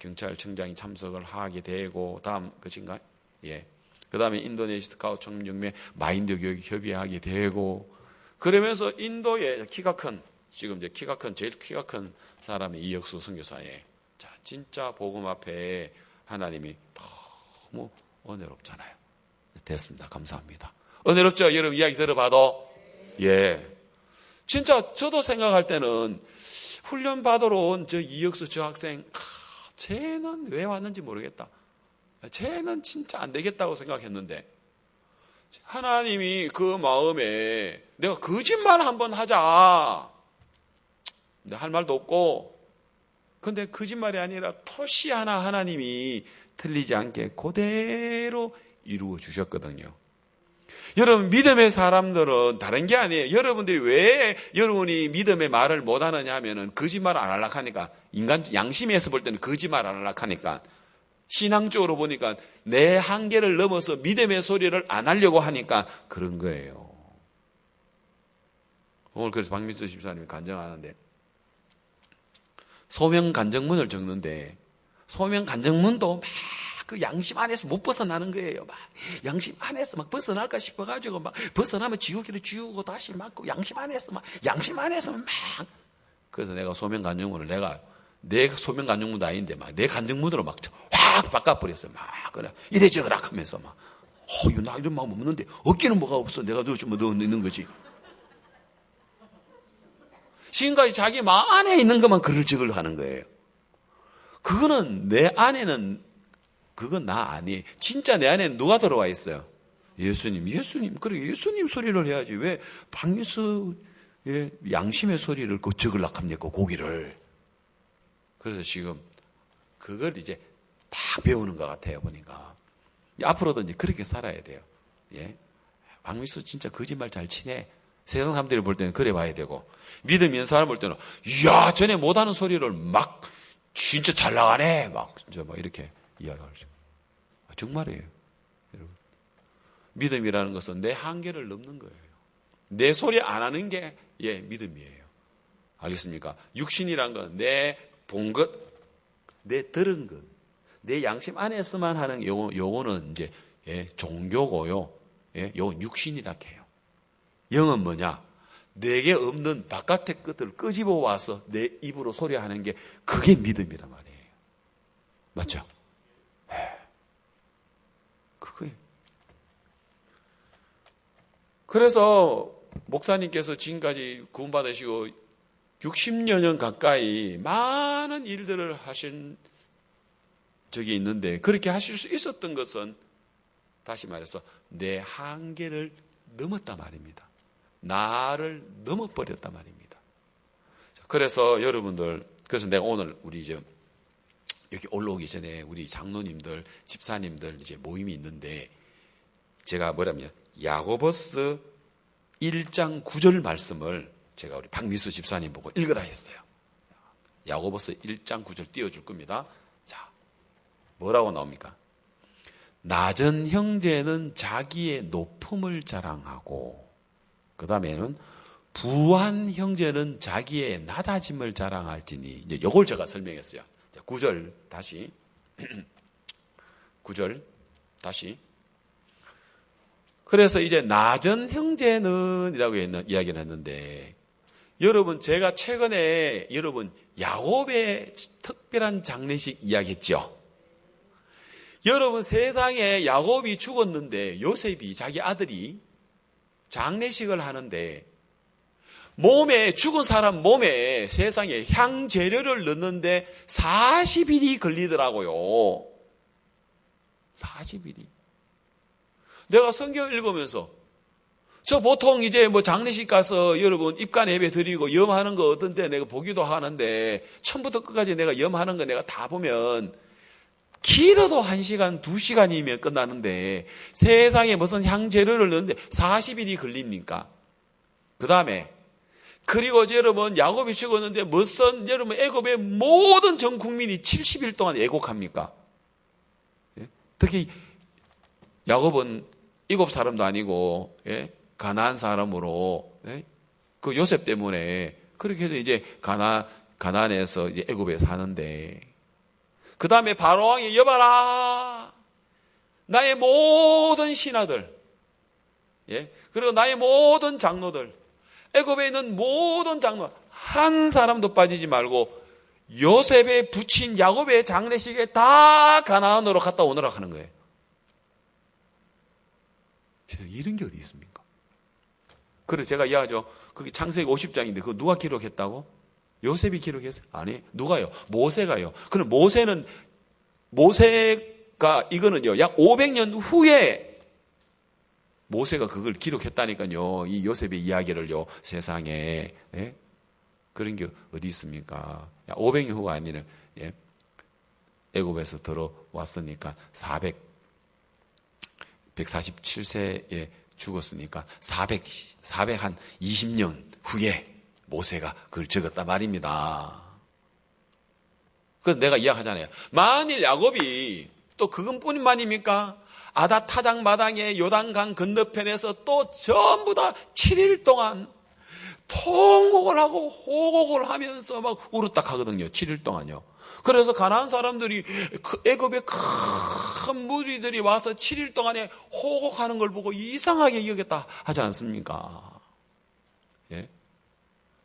경찰청장이 참석을 하게 되고 다음 것인가요? 예. 그다음에 인도네시아 스카우트 청년회 마인드 교육 협의하게 되고 그러면서 인도의 키가 큰 지금 이제 제일 키가 큰 사람이 이혁수 선교사에 자 진짜 복음 앞에 하나님이 너무 은혜롭잖아요. 됐습니다. 감사합니다. 은혜롭죠? 여러분 이야기 들어봐도 예. 진짜 저도 생각할 때는 훈련 받으러 온 저 이혁수 저 학생 쟤는 왜 왔는지 모르겠다. 쟤는 진짜 안 되겠다고 생각했는데 하나님이 그 마음에 내가 거짓말 한번 하자. 근데 할 말도 없고 근데 거짓말이 아니라 토시 하나 하나님이 틀리지 않게 그대로 이루어 주셨거든요. 여러분 믿음의 사람들은 다른 게 아니에요. 여러분들이 왜 여러분이 믿음의 말을 못하느냐 하면은 거짓말 안 하려고 하니까 인간 양심에서 볼 때는 거짓말 안 하려고 하니까 신앙적으로 보니까 내 한계를 넘어서 믿음의 소리를 안 하려고 하니까 그런 거예요. 오늘 그래서 박민수 집사님이 간증하는데 소명 간증문을 적는데 소명 간증문도 막 그 양심 안에서 못 벗어나는 거예요. 막 양심 안에서 막 벗어날까 싶어가지고 막 벗어나면 지우기를 지우고 다시 막고 양심 안에서 막 그래서 내가 소명 간증문을 내 소명 간증문도 아닌데 막 내 간증문으로 막 확 바꿔버렸어요. 막 그래 이래저래 하면서 막 나 이런 마음 없는데 어깨는 뭐가 없어. 내가 넣어주면 넣는 거지. 지금까지 자기 마음 안에 있는 것만 글을 적으려 하는 거예요. 그거는 내 안에는 그건 나 아니에요. 진짜 내 안에는 누가 들어와 있어요? 예수님. 그래 예수님 소리를 해야지. 왜 박미수 양심의 소리를 적으려고 합니까? 고기를. 그래서 지금 그걸 이제 다 배우는 것 같아요. 보니까. 앞으로도 이제 그렇게 살아야 돼요. 예. 박미수 진짜 거짓말 잘 치네. 세상 사람들이 볼 때는 그래 봐야 되고 믿음 있는 사람 볼 때는 이야 전에 못하는 소리를 막 진짜 잘 나가네. 막 진짜 막 이렇게 이야기하죠. 정말이에요. 여러분. 믿음이라는 것은 내 한계를 넘는 거예요. 내 소리 안 하는 게 믿음이에요. 알겠습니까? 육신이란 건 내 본 것, 내 들은 것, 내 양심 안에서만 하는 요거는 이제 종교고요. 요건 육신이라 해요. 영은 뭐냐? 내게 없는 바깥의 것들을 끄집어 와서 내 입으로 소리하는 게 그게 믿음이란 말이에요. 맞죠? 그거예요. 그래서 목사님께서 지금까지 구원받으시고 60여 년 가까이 많은 일들을 하신 적이 있는데 그렇게 하실 수 있었던 것은 다시 말해서 내 한계를 넘었단 말입니다. 나를 넘어버렸단 말입니다. 그래서 여러분들, 그래서 내가 오늘 우리 이제 여기 올라오기 전에 우리 장로님들, 집사님들 이제 모임이 있는데 제가 뭐라면 야고보서 1장 9절 말씀을 제가 우리 박미수 집사님 보고 읽으라 했어요. 야고보서 1장 9절 띄워줄 겁니다. 자, 뭐라고 나옵니까? 낮은 형제는 자기의 높음을 자랑하고 그 다음에는 부한 형제는 자기의 낮아짐을 자랑할지니. 이제 요걸 제가 설명했어요. 9절 다시. 9절 다시. 그래서 이제 낮은 형제는 이라고 이야기를 했는데, 여러분 제가 최근에 여러분 야곱의 특별한 장례식 이야기했죠. 여러분 세상에 야곱이 죽었는데 요셉이 자기 아들이 장례식을 하는데 죽은 사람 몸에 세상에 향재료를 넣는데 40일이 걸리더라고요. 40일이. 내가 성경 읽으면서 저 보통 이제 뭐 장례식 가서 여러분 입간 예배 드리고 염하는 거 어떤데 내가 보기도 하는데 처음부터 끝까지 내가 염하는 거 내가 다 보면 길어도 1시간, 2시간이면 끝나는데 세상에 무슨 향재료를 넣는데 40일이 걸립니까? 그 다음에 그리고 여러분 야곱이 죽었는데 무슨 여러분 애굽의 모든 전 국민이 70일 동안 애곡합니까? 특히 야곱은 애굽 사람도 아니고 가나안 사람으로 그 요셉 때문에 그렇게 해서 이제 가나안에서 이제 애굽에 사는데 그 다음에 바로 왕이 여봐라 나의 모든 신하들 그리고 나의 모든 장로들 애굽에 있는 모든 장로 한 사람도 빠지지 말고 요셉의 부친 야곱의 장례식에 다 가나안으로 갔다 오느라 하는 거예요. 이런 게 어디 있습니까? 그래서 제가 이야기하죠. 그게 창세기 50장인데 그거 누가 기록했다고? 요셉이 기록했어요? 아니, 누가요? 모세가요. 그럼 모세가 이거는요, 약 500년 후에 모세가 그걸 기록했다니까요. 이 요셉의 이야기를요, 세상에. 그런 게 어디 있습니까? 500년 후가 아니라, 애굽에서 들어왔으니까 147세에 죽었으니까 420년 후에 모세가 그걸 적었단 말입니다. 그래서 내가 이야기하잖아요. 만일 야곱이 또 그것뿐만입니까? 아다 타작 마당에 요단강 건너편에서 또 전부 다 7일 동안 통곡을 하고 호곡을 하면서 막 울었다 하거든요. 7일 동안요. 그래서 가나안 사람들이 애굽의 큰 무리들이 와서 7일 동안에 호곡하는 걸 보고 이상하게 여겼다 하지 않습니까?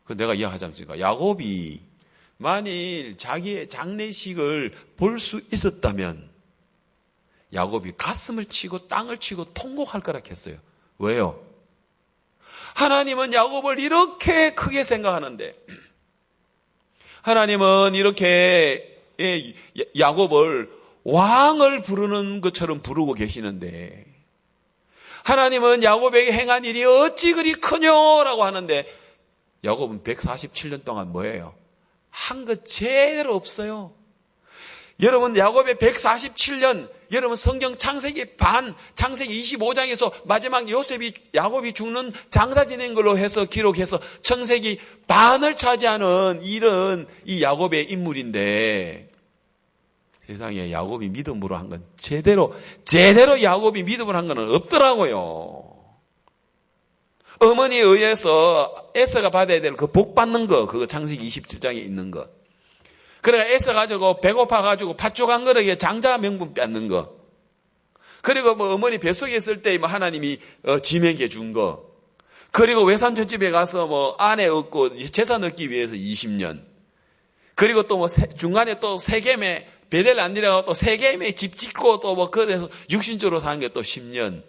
그 내가 이야기하지 않습니까? 야곱이 만일 자기의 장례식을 볼 수 있었다면 야곱이 가슴을 치고 땅을 치고 통곡할 거라 했어요. 왜요? 하나님은 야곱을 이렇게 크게 생각하는데 하나님은 이렇게 야곱을 왕을 부르는 것처럼 부르고 계시는데 하나님은 야곱에게 행한 일이 어찌 그리 크뇨라고 하는데 야곱은 147년 동안 뭐예요? 한 것 제대로 없어요. 여러분 야곱의 147년 여러분 성경 창세기 창세기 25장에서 마지막 야곱이 죽는 장사 지낸 걸로 해서 기록해서 창세기 반을 차지하는 이런 이 야곱의 인물인데 세상에 야곱이 믿음으로 한 건 제대로 야곱이 믿음으로 한 건 없더라고요. 어머니에 의해서 에서가 받아야 될 그 복 받는 거, 그거 창세기 27장에 있는 거. 그래가 애써가지고 배고파가지고 팥죽 한 그릇에 장자 명분 뺏는 거. 그리고 뭐 어머니 뱃속에 있을 때 뭐 하나님이 지명해 준 거. 그리고 외삼촌 집에 가서 뭐 아내 얻고 재산 얻기 위해서 20년. 그리고 또 뭐 중간에 또 세겜에 베델 안 내려가고 또 세겜에 집 짓고 또 뭐 그래서 육신적으로 사는 게 또 10년.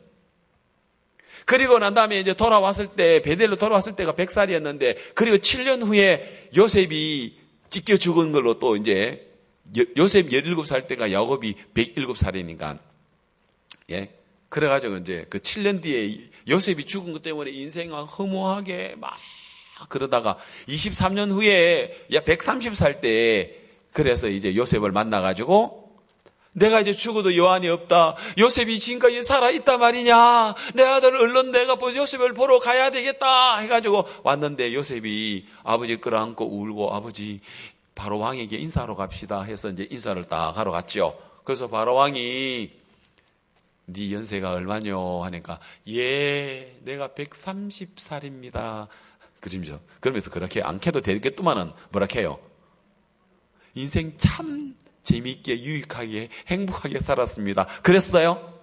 그리고 난 다음에 이제 베델로 돌아왔을 때가 100살이었는데 그리고 7년 후에 요셉이 찢겨 죽은 걸로 또 이제 요셉 17살 때가 야곱이 107살이니까 그래가지고 이제 그 7년 뒤에 요셉이 죽은 것 때문에 인생은 허무하게 막 그러다가 23년 후에 130살 때 그래서 이제 요셉을 만나가지고 내가 이제 죽어도 여한이 없다. 요셉이 지금까지 살아있단 말이냐. 내 아들 얼른 내가 요셉을 보러 가야 되겠다 해가지고 왔는데 요셉이 아버지 끌어안고 울고 아버지 바로 왕에게 인사하러 갑시다 해서 이제 인사를 딱 하러 갔죠. 그래서 바로 왕이 네 연세가 얼마뇨 하니까 내가 130살입니다. 그죠? 그러면서 그렇게 안 캐도 되겠더만은 뭐라 해요? 인생 참 재미있게 유익하게 행복하게 살았습니다. 그랬어요?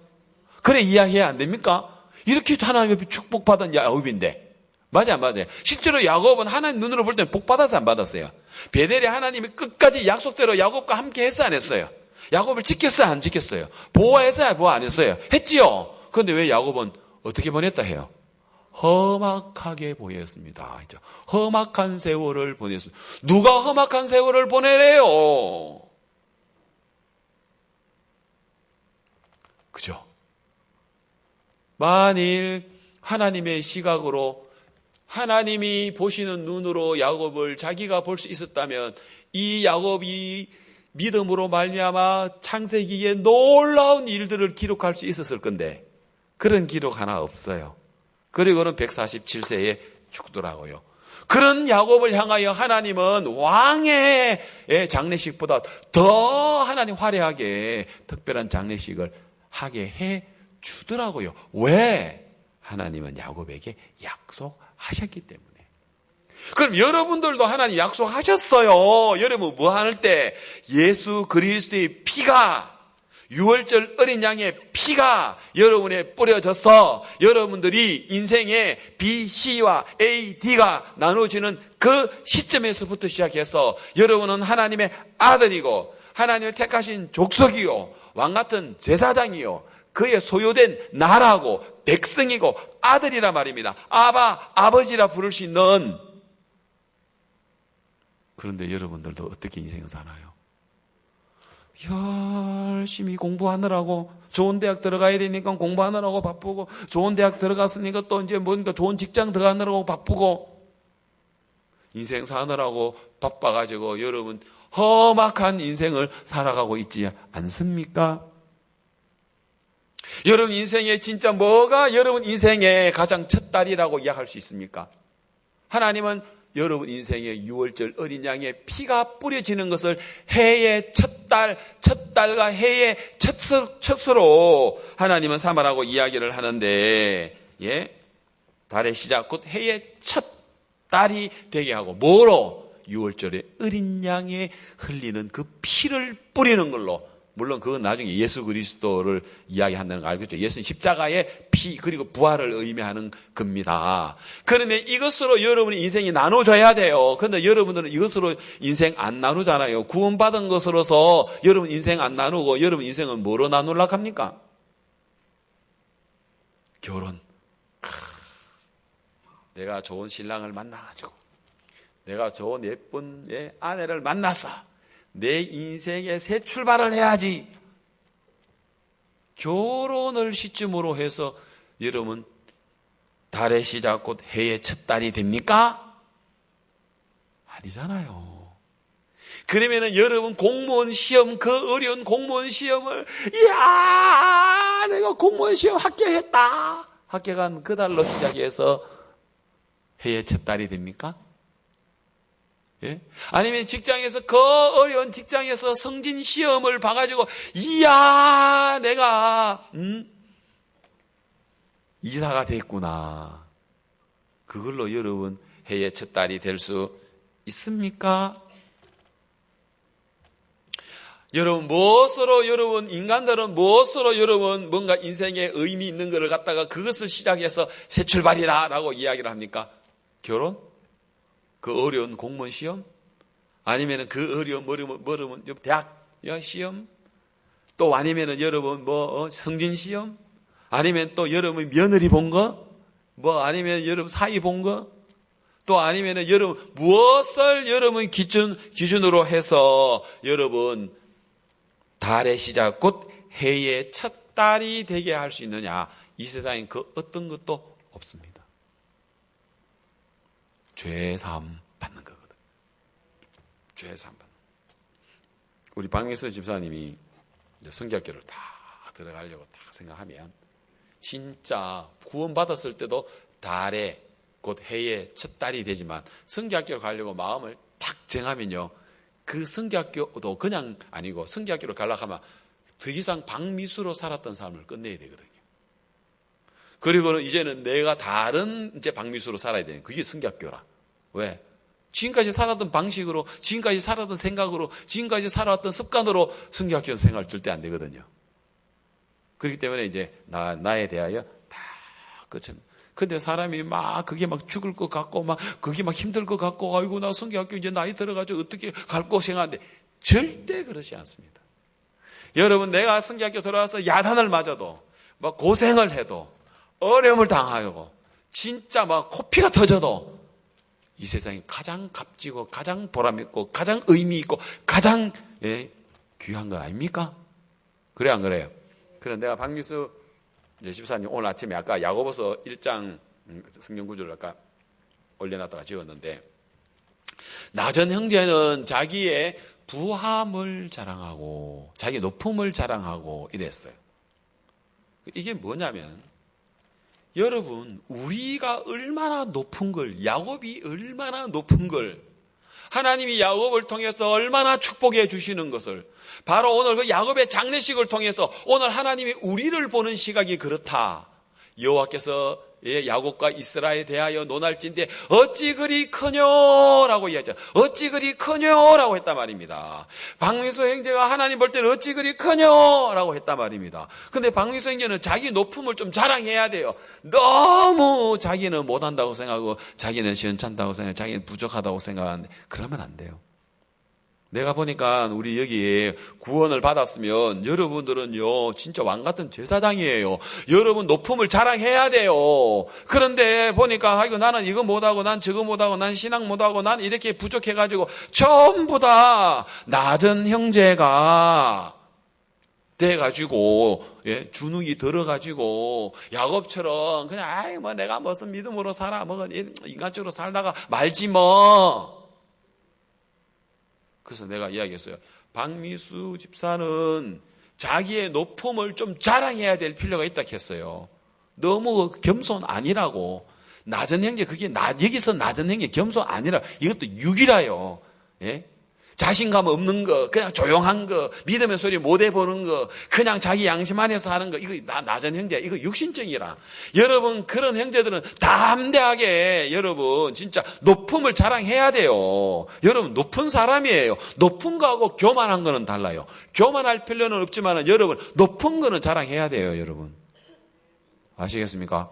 그래 이야기해야 안 됩니까? 이렇게 하나님의 축복받은 야곱인데 맞아요, 안 맞아요? 실제로 야곱은 하나님 눈으로 볼 때는 복 받아서 안 받았어요. 베델에 하나님이 끝까지 약속대로 야곱과 함께 했어요, 안 했어요? 야곱을 지켰어요, 안 지켰어요? 보호했어요, 보호 안 했어요? 했지요. 그런데 왜 야곱은 어떻게 보냈다 해요? 험악하게 보냈습니다. 험악한 세월을 보냈습니다. 누가 험악한 세월을 보내래요? 그죠? 만일 하나님의 시각으로 하나님이 보시는 눈으로 야곱을 자기가 볼 수 있었다면 이 야곱이 믿음으로 말미암아 창세기에 놀라운 일들을 기록할 수 있었을 건데 그런 기록 하나 없어요. 그리고는 147세에 죽더라고요. 그런 야곱을 향하여 하나님은 왕의 장례식보다 더 하나님 화려하게 특별한 장례식을 하게 해 주더라고요. 왜? 하나님은 야곱에게 약속하셨기 때문에. 그럼 여러분들도 하나님 약속하셨어요. 여러분 뭐 할 때? 예수 그리스도의 피가 유월절 어린 양의 피가 여러분에 뿌려져서 여러분들이 인생의 B, C와 A, D가 나눠지는 그 시점에서부터 시작해서 여러분은 하나님의 아들이고 하나님의 택하신 족속이요 왕같은 제사장이요 그의 소유된 나라고 백성이고 아들이라 말입니다. 아바, 아버지라 부를 수 있는. 그런데 여러분들도 어떻게 인생을 사나요? 열심히 공부하느라고 좋은 대학 들어가야 되니까 공부하느라고 바쁘고 좋은 대학 들어갔으니까 또 이제 뭔가 좋은 직장 들어가느라고 바쁘고 인생 사느라고 바빠가지고 여러분 험악한 인생을 살아가고 있지 않습니까? 여러분 인생에 진짜 뭐가 여러분 인생의 가장 첫 달이라고 이야기할 수 있습니까? 하나님은 여러분 인생의 유월절 어린 양의 피가 뿌려지는 것을 해의 첫 달과 해의 첫으로 하나님은 삼아라고 이야기를 하는데, 달의 시작 곧 해의 첫 달이 되게 하고 뭐로? 유월절에 어린 양에 흘리는 그 피를 뿌리는 걸로. 물론 그건 나중에 예수 그리스도를 이야기한다는 거 알겠죠. 예수는 십자가의 피 그리고 부활을 의미하는 겁니다. 그러면 이것으로 여러분의 인생이 나눠져야 돼요. 그런데 여러분들은 이것으로 인생 안 나누잖아요. 구원받은 것으로서 여러분 인생 안 나누고 여러분 인생은 뭐로 나누려고 합니까? 결혼. 내가 좋은 신랑을 만나가지고 내가 좋은 예쁜 아내를 만나서 내 인생의 새 출발을 해야지. 결혼을 시점으로 해서 여러분 달의 시작 곧 해의 첫 달이 됩니까? 아니잖아요. 그러면은 여러분 공무원 시험 그 어려운 공무원 시험을 이야 내가 공무원 시험 합격했다. 합격한 그 달로 시작해서 해의 첫 달이 됩니까? 예? 아니면 직장에서 그 어려운 직장에서 성진 시험을 봐가지고 이야 내가 이사가 됐구나. 그걸로 여러분 해의 첫 달이 될 수 있습니까? 여러분 무엇으로 여러분 인간들은 무엇으로 여러분 뭔가 인생에 의미 있는 것을 갖다가 그것을 시작해서 새 출발이라고 이야기를 합니까? 결혼? 그 어려운 공무원 시험? 아니면은 그 어려운 대학 시험? 또 아니면은 여러분 성진 시험? 아니면 또 여러분 며느리 본 거? 아니면 여러분 사위 본 거? 또 아니면은 여러분 무엇을 여러분 기준으로 해서 여러분 달의 시작 곧 해의 첫 달이 되게 할 수 있느냐? 이 세상에 그 어떤 것도 없습니다. 죄사함 받는 거거든. 죄사함 받는. 우리 박명수 집사님이 성경학교를 다 들어가려고 딱 생각하면 진짜 구원받았을 때도 달에 곧 해의 첫 달이 되지만 성경학교를 가려고 마음을 딱 정하면요. 그 성경학교도 그냥 아니고 성경학교를 가려고 하면 더 이상 박미수로 살았던 삶을 끝내야 되거든요. 그리고는 이제는 내가 다른 이제 박미수로 살아야 되는 그게 성경학교라. 왜? 지금까지 살았던 방식으로, 지금까지 살았던 생각으로, 지금까지 살아왔던 습관으로 성경학교 생활 절대 안 되거든요. 그렇기 때문에 이제 나에 대하여 다 끝입니다. 근데 사람이 막 그게 막 죽을 것 같고 막 그게 막 힘들 것 같고 아이고 나 성경학교 이제 나이 들어가지고 어떻게 갈고 생각하는데 절대 그렇지 않습니다. 여러분 내가 성경학교 들어와서 야단을 맞아도 막 고생을 해도 어려움을 당하고 진짜 막 코피가 터져도 이 세상에 가장 값지고 가장 보람있고 가장 의미있고 가장 귀한 거 아닙니까? 그래 안 그래요? 그래서 내가 박미수 집사님 오늘 아침에 아까 야고보서 1장 성경 구절을 아까 올려놨다가 지웠는데 낮은 형제는 자기의 부함을 자랑하고 자기 높음을 자랑하고 이랬어요. 이게 뭐냐면 여러분 우리가 얼마나 높은 걸 야곱이 얼마나 높은 걸 하나님이 야곱을 통해서 얼마나 축복해 주시는 것을 바로 오늘 그 야곱의 장례식을 통해서 오늘 하나님이 우리를 보는 시각이 그렇다. 여호와께서 야곱과 이스라엘에 대하여 논할진대 어찌 그리 크뇨라고 이야기하죠. 어찌 그리 크뇨라고 했단 말입니다. 박미수 형제가 하나님 볼 때는 어찌 그리 크뇨라고 했단 말입니다. 근데 박미수 형제는 자기 높음을 좀 자랑해야 돼요. 너무 자기는 못한다고 생각하고 자기는 시원찮다고 생각하고 자기는 부족하다고 생각하는데 그러면 안 돼요. 내가 보니까 우리 여기에 구원을 받았으면 여러분들은요 진짜 왕같은 제사장이에요. 여러분 높음을 자랑해야 돼요. 그런데 보니까 아이고 나는 이거 못하고 난 저거 못하고 난 신앙 못하고 난 이렇게 부족해가지고 전부 다 낮은 형제가 돼가지고 주눅이 들어가지고 야곱처럼 그냥 아이 뭐 내가 무슨 믿음으로 살아 뭐 인간적으로 살다가 말지 뭐. 그래서 내가 이야기했어요. 박미수 집사는 자기의 높음을 좀 자랑해야 될 필요가 있다 했어요. 너무 겸손 아니라고. 낮은 형제 그게 여기서 낮은 형제 겸손 아니라 이것도 육이라요. 예? 자신감 없는 거, 그냥 조용한 거, 믿음의 소리 못 해보는 거, 그냥 자기 양심 안에서 하는 거, 이거 낮은 형제, 이거 육신적이라. 여러분, 그런 형제들은 담대하게, 여러분, 진짜 높음을 자랑해야 돼요. 여러분, 높은 사람이에요. 높은 거하고 교만한 거는 달라요. 교만할 필요는 없지만, 여러분, 높은 거는 자랑해야 돼요, 여러분. 아시겠습니까?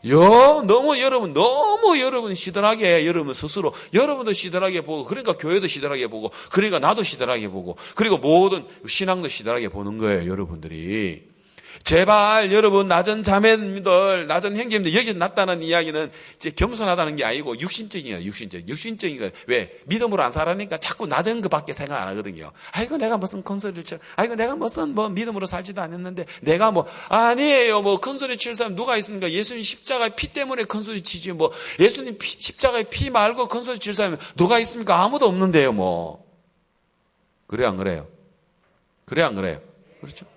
너무 여러분 시들하게 여러분 스스로 여러분도 시들하게 보고 그러니까 교회도 시들하게 보고 그러니까 나도 시들하게 보고 그리고 모든 신앙도 시들하게 보는 거예요, 여러분들이. 제발 여러분 낮은 자매님들, 낮은 형제님들 여기서 낮다는 이야기는 이제 겸손하다는 게 아니고 육신적이에요. 육신적인 거. 왜? 믿음으로 안 살아니까 자꾸 낮은 것밖에 생각 안 하거든요. 아이고 내가 무슨 큰소리를 쳐. 아이고 내가 무슨 뭐 믿음으로 살지도 않았는데 내가 뭐 아니에요. 뭐 큰소리 칠 사람 누가 있습니까? 예수님 십자가의 피 때문에 큰소리 치지 뭐 예수님 십자가의 피 말고 큰소리 칠 사람이 누가 있습니까? 아무도 없는데요, 뭐. 그래 안 그래요? 그래 안 그래요? 그렇죠?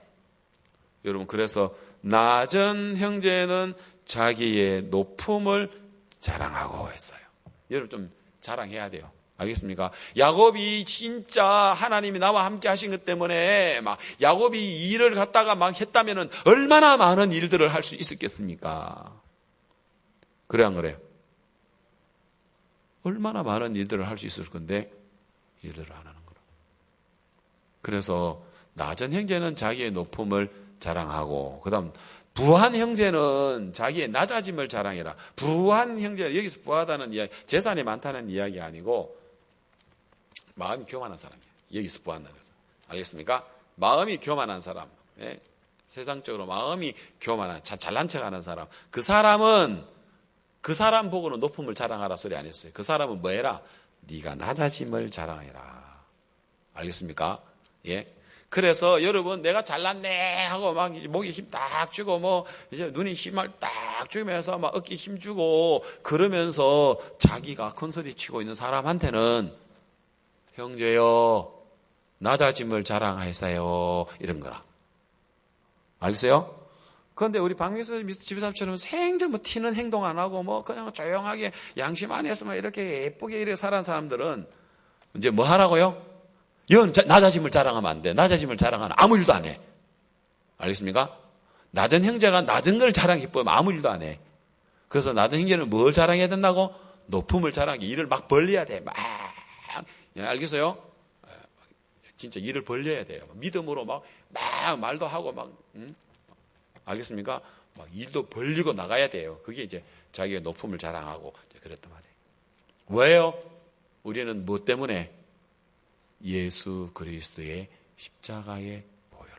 여러분 그래서 낮은 형제는 자기의 높음을 자랑하고 했어요. 여러분 좀 자랑해야 돼요. 알겠습니까? 야곱이 진짜 하나님이 나와 함께 하신 것 때문에 막 야곱이 일을 갖다가 막 했다면은 얼마나 많은 일들을 할 수 있었겠습니까? 그래 안 그래요? 얼마나 많은 일들을 할 수 있을 건데 일들을 안 하는 거라. 그래서 낮은 형제는 자기의 높음을 자랑하고 그다음 부한 형제는 자기의 낮아짐을 자랑해라. 부한 형제는 여기서 부하다는 이야기 재산이 많다는 이야기 아니고 마음이 교만한 사람이에요. 여기서 부한다는 것은. 알겠습니까? 마음이 교만한 사람. 예? 세상적으로 마음이 교만한 잘난 척하는 사람. 그 사람은 그 사람 보고는 높음을 자랑하라 소리 안 했어요. 그 사람은 뭐 해라? 네가 낮아짐을 자랑해라. 알겠습니까? 예? 그래서 여러분 내가 잘났네 하고 막 목에 힘 딱 주고 뭐 이제 눈에 힘을 딱 주면서 막 어깨 힘 주고 그러면서 자기가 큰소리 치고 있는 사람한테는 형제요 낮아짐을 자랑하세요 이런 거라. 알겠어요? 그런데 우리 박미수 집사람처럼 생전 뭐 튀는 행동 안 하고 뭐 그냥 조용하게 양심 안에서만 이렇게 예쁘게 이렇게 살아는 사람들은 이제 뭐 하라고요? 이건 낮아짐을 자랑하면 안 돼. 낮아짐을 자랑하면 아무 일도 안 해. 알겠습니까? 낮은 형제가 낮은 걸 자랑해 보면 아무 일도 안 해. 그래서 낮은 형제는 뭘 자랑해야 된다고? 높음을 자랑해. 일을 막 벌려야 돼. 막. 알겠어요? 진짜 일을 벌려야 돼요. 믿음으로 막 말도 하고 막, 알겠습니까? 막 일도 벌리고 나가야 돼요. 그게 이제 자기의 높음을 자랑하고 그랬단 말이에요. 왜요? 우리는 무엇 때문에? 예수 그리스도의 십자가의 보혈로.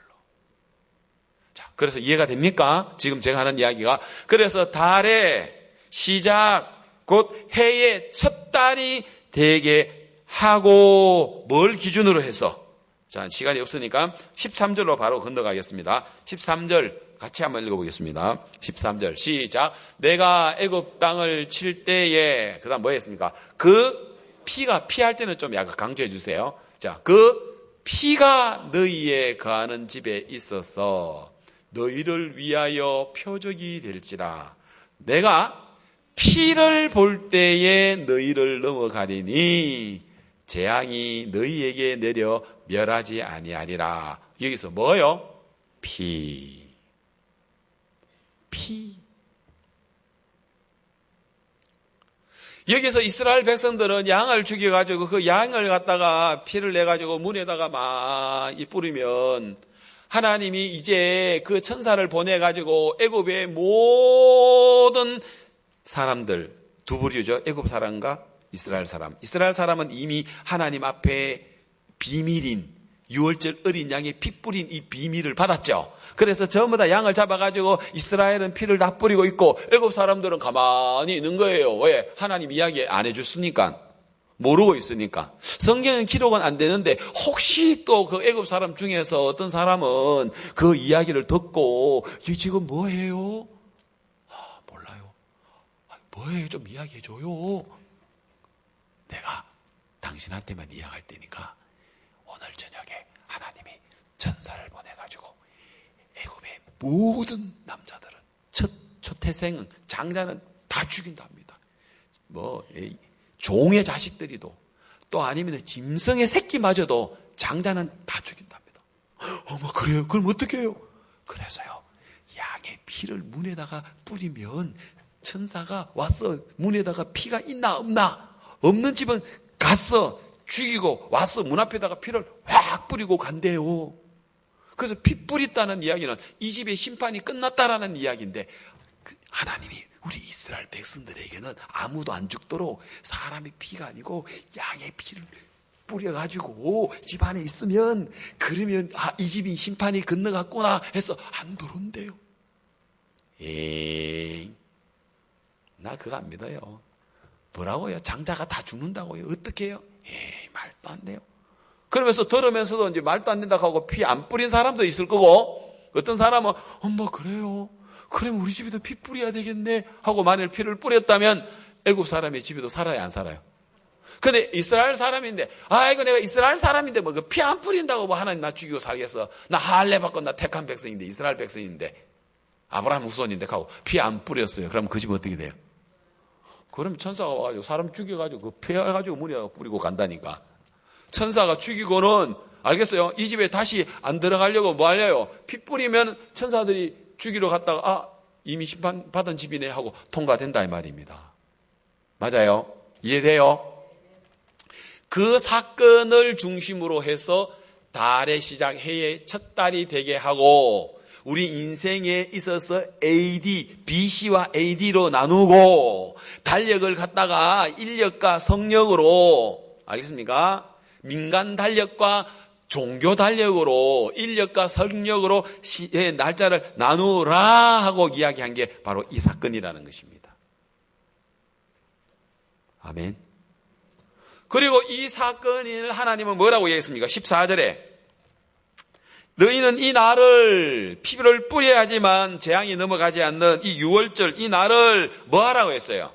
자, 그래서 이해가 됩니까? 지금 제가 하는 이야기가. 그래서 달의 시작, 곧 해의 첫 달이 되게 하고, 뭘 기준으로 해서? 자, 시간이 없으니까 13절로 바로 건너가겠습니다. 13절 같이 한번 읽어보겠습니다. 13절 시작. 내가 애굽 땅을 칠 때에, 그 다음 뭐 했습니까? 그 피가, 피할 때는 좀 약간 강조해 주세요. 자, 그 피가 너희의 거하는 집에 있어서 너희를 위하여 표적이 될지라. 내가 피를 볼 때에 너희를 넘어가리니 재앙이 너희에게 내려 멸하지 아니하리라. 여기서 뭐요? 피. 여기서 이스라엘 백성들은 양을 죽여가지고 그 양을 갖다가 피를 내가지고 문에다가 많이 뿌리면 하나님이 이제 그 천사를 보내가지고 애굽의 모든 사람들, 두 부류죠. 애굽 사람과 이스라엘 사람. 이스라엘 사람은 이미 하나님 앞에 비밀인 6월절 어린 양의 피 뿌린 이 비밀을 받았죠. 그래서 전부 다 양을 잡아가지고 이스라엘은 피를 다 뿌리고 있고 애굽 사람들은 가만히 있는 거예요. 왜? 하나님 이야기 안 해줬으니까. 모르고 있으니까. 성경은 기록은 안 되는데 혹시 또 그 애굽 사람 중에서 어떤 사람은 그 이야기를 듣고 이 지금 뭐해요? 몰라요. 뭐해요? 좀 이야기해줘요. 내가 당신한테만 이야기할 테니까 오늘 저녁에 하나님이 천사를 보내가지고 애굽의 모든 남자들은 초태생 장자는 다 죽인답니다. 종의 자식들이도 또 아니면 짐승의 새끼마저도 장자는 다 죽인답니다. 어머 그래요? 그럼 어떻게 해요? 그래서요 양의 피를 문에다가 뿌리면 천사가 와서 문에다가 피가 있나 없나 없는 집은 갔어 죽이고 와서 문 앞에다가 피를 확 뿌리고 간대요. 그래서 피 뿌렸다는 이야기는 이 집의 심판이 끝났다라는 이야기인데 하나님이 우리 이스라엘 백성들에게는 아무도 안 죽도록 사람의 피가 아니고 양의 피를 뿌려가지고 집 안에 있으면 그러면 이 집이 심판이 건너갔구나 해서 안 들어온대요. 나 그거 안 믿어요. 뭐라고요? 장자가 다 죽는다고요? 어떻게 해요? 말도 안 돼요. 그러면서 들으면서도 이제 말도 안 된다 하고 피 안 뿌린 사람도 있을 거고 어떤 사람은 엄마 그래요? 그럼 우리 집에도 피 뿌려야 되겠네 하고 만일 피를 뿌렸다면 애굽 사람의 집에도 살아야 안 살아요? 근데 이스라엘 사람인데 이거 내가 이스라엘 사람인데 뭐 그 피 안 뿌린다고 뭐 하나님 나 죽이고 살겠어. 나 할례 받고 나 택한 백성인데 이스라엘 백성인데 아브라함 후손인데 하고 피 안 뿌렸어요. 그럼 그 집 어떻게 돼요? 그럼 천사가 와가지고 사람 죽여가지고 그 피 해가지고 문에 뿌리고 간다니까. 천사가 죽이고는 알겠어요? 이 집에 다시 안 들어가려고 뭐 하려요? 피 뿌리면 천사들이 죽이러 갔다가 이미 심판받은 집이네 하고 통과된다 이 말입니다. 맞아요? 이해돼요? 그 사건을 중심으로 해서 달의 시작 해의 첫 달이 되게 하고 우리 인생에 있어서 AD, BC와 AD로 나누고 달력을 갖다가 인력과 성력으로 알겠습니까? 민간 달력과 종교 달력으로 인력과 성력으로 날짜를 나누라 하고 이야기한 게 바로 이 사건이라는 것입니다. 아멘. 그리고 이 사건을 하나님은 뭐라고 얘기했습니까? 14절에 너희는 이 날을 피를 뿌려야지만 재앙이 넘어가지 않는 이 6월절 이 날을 뭐 하라고 했어요?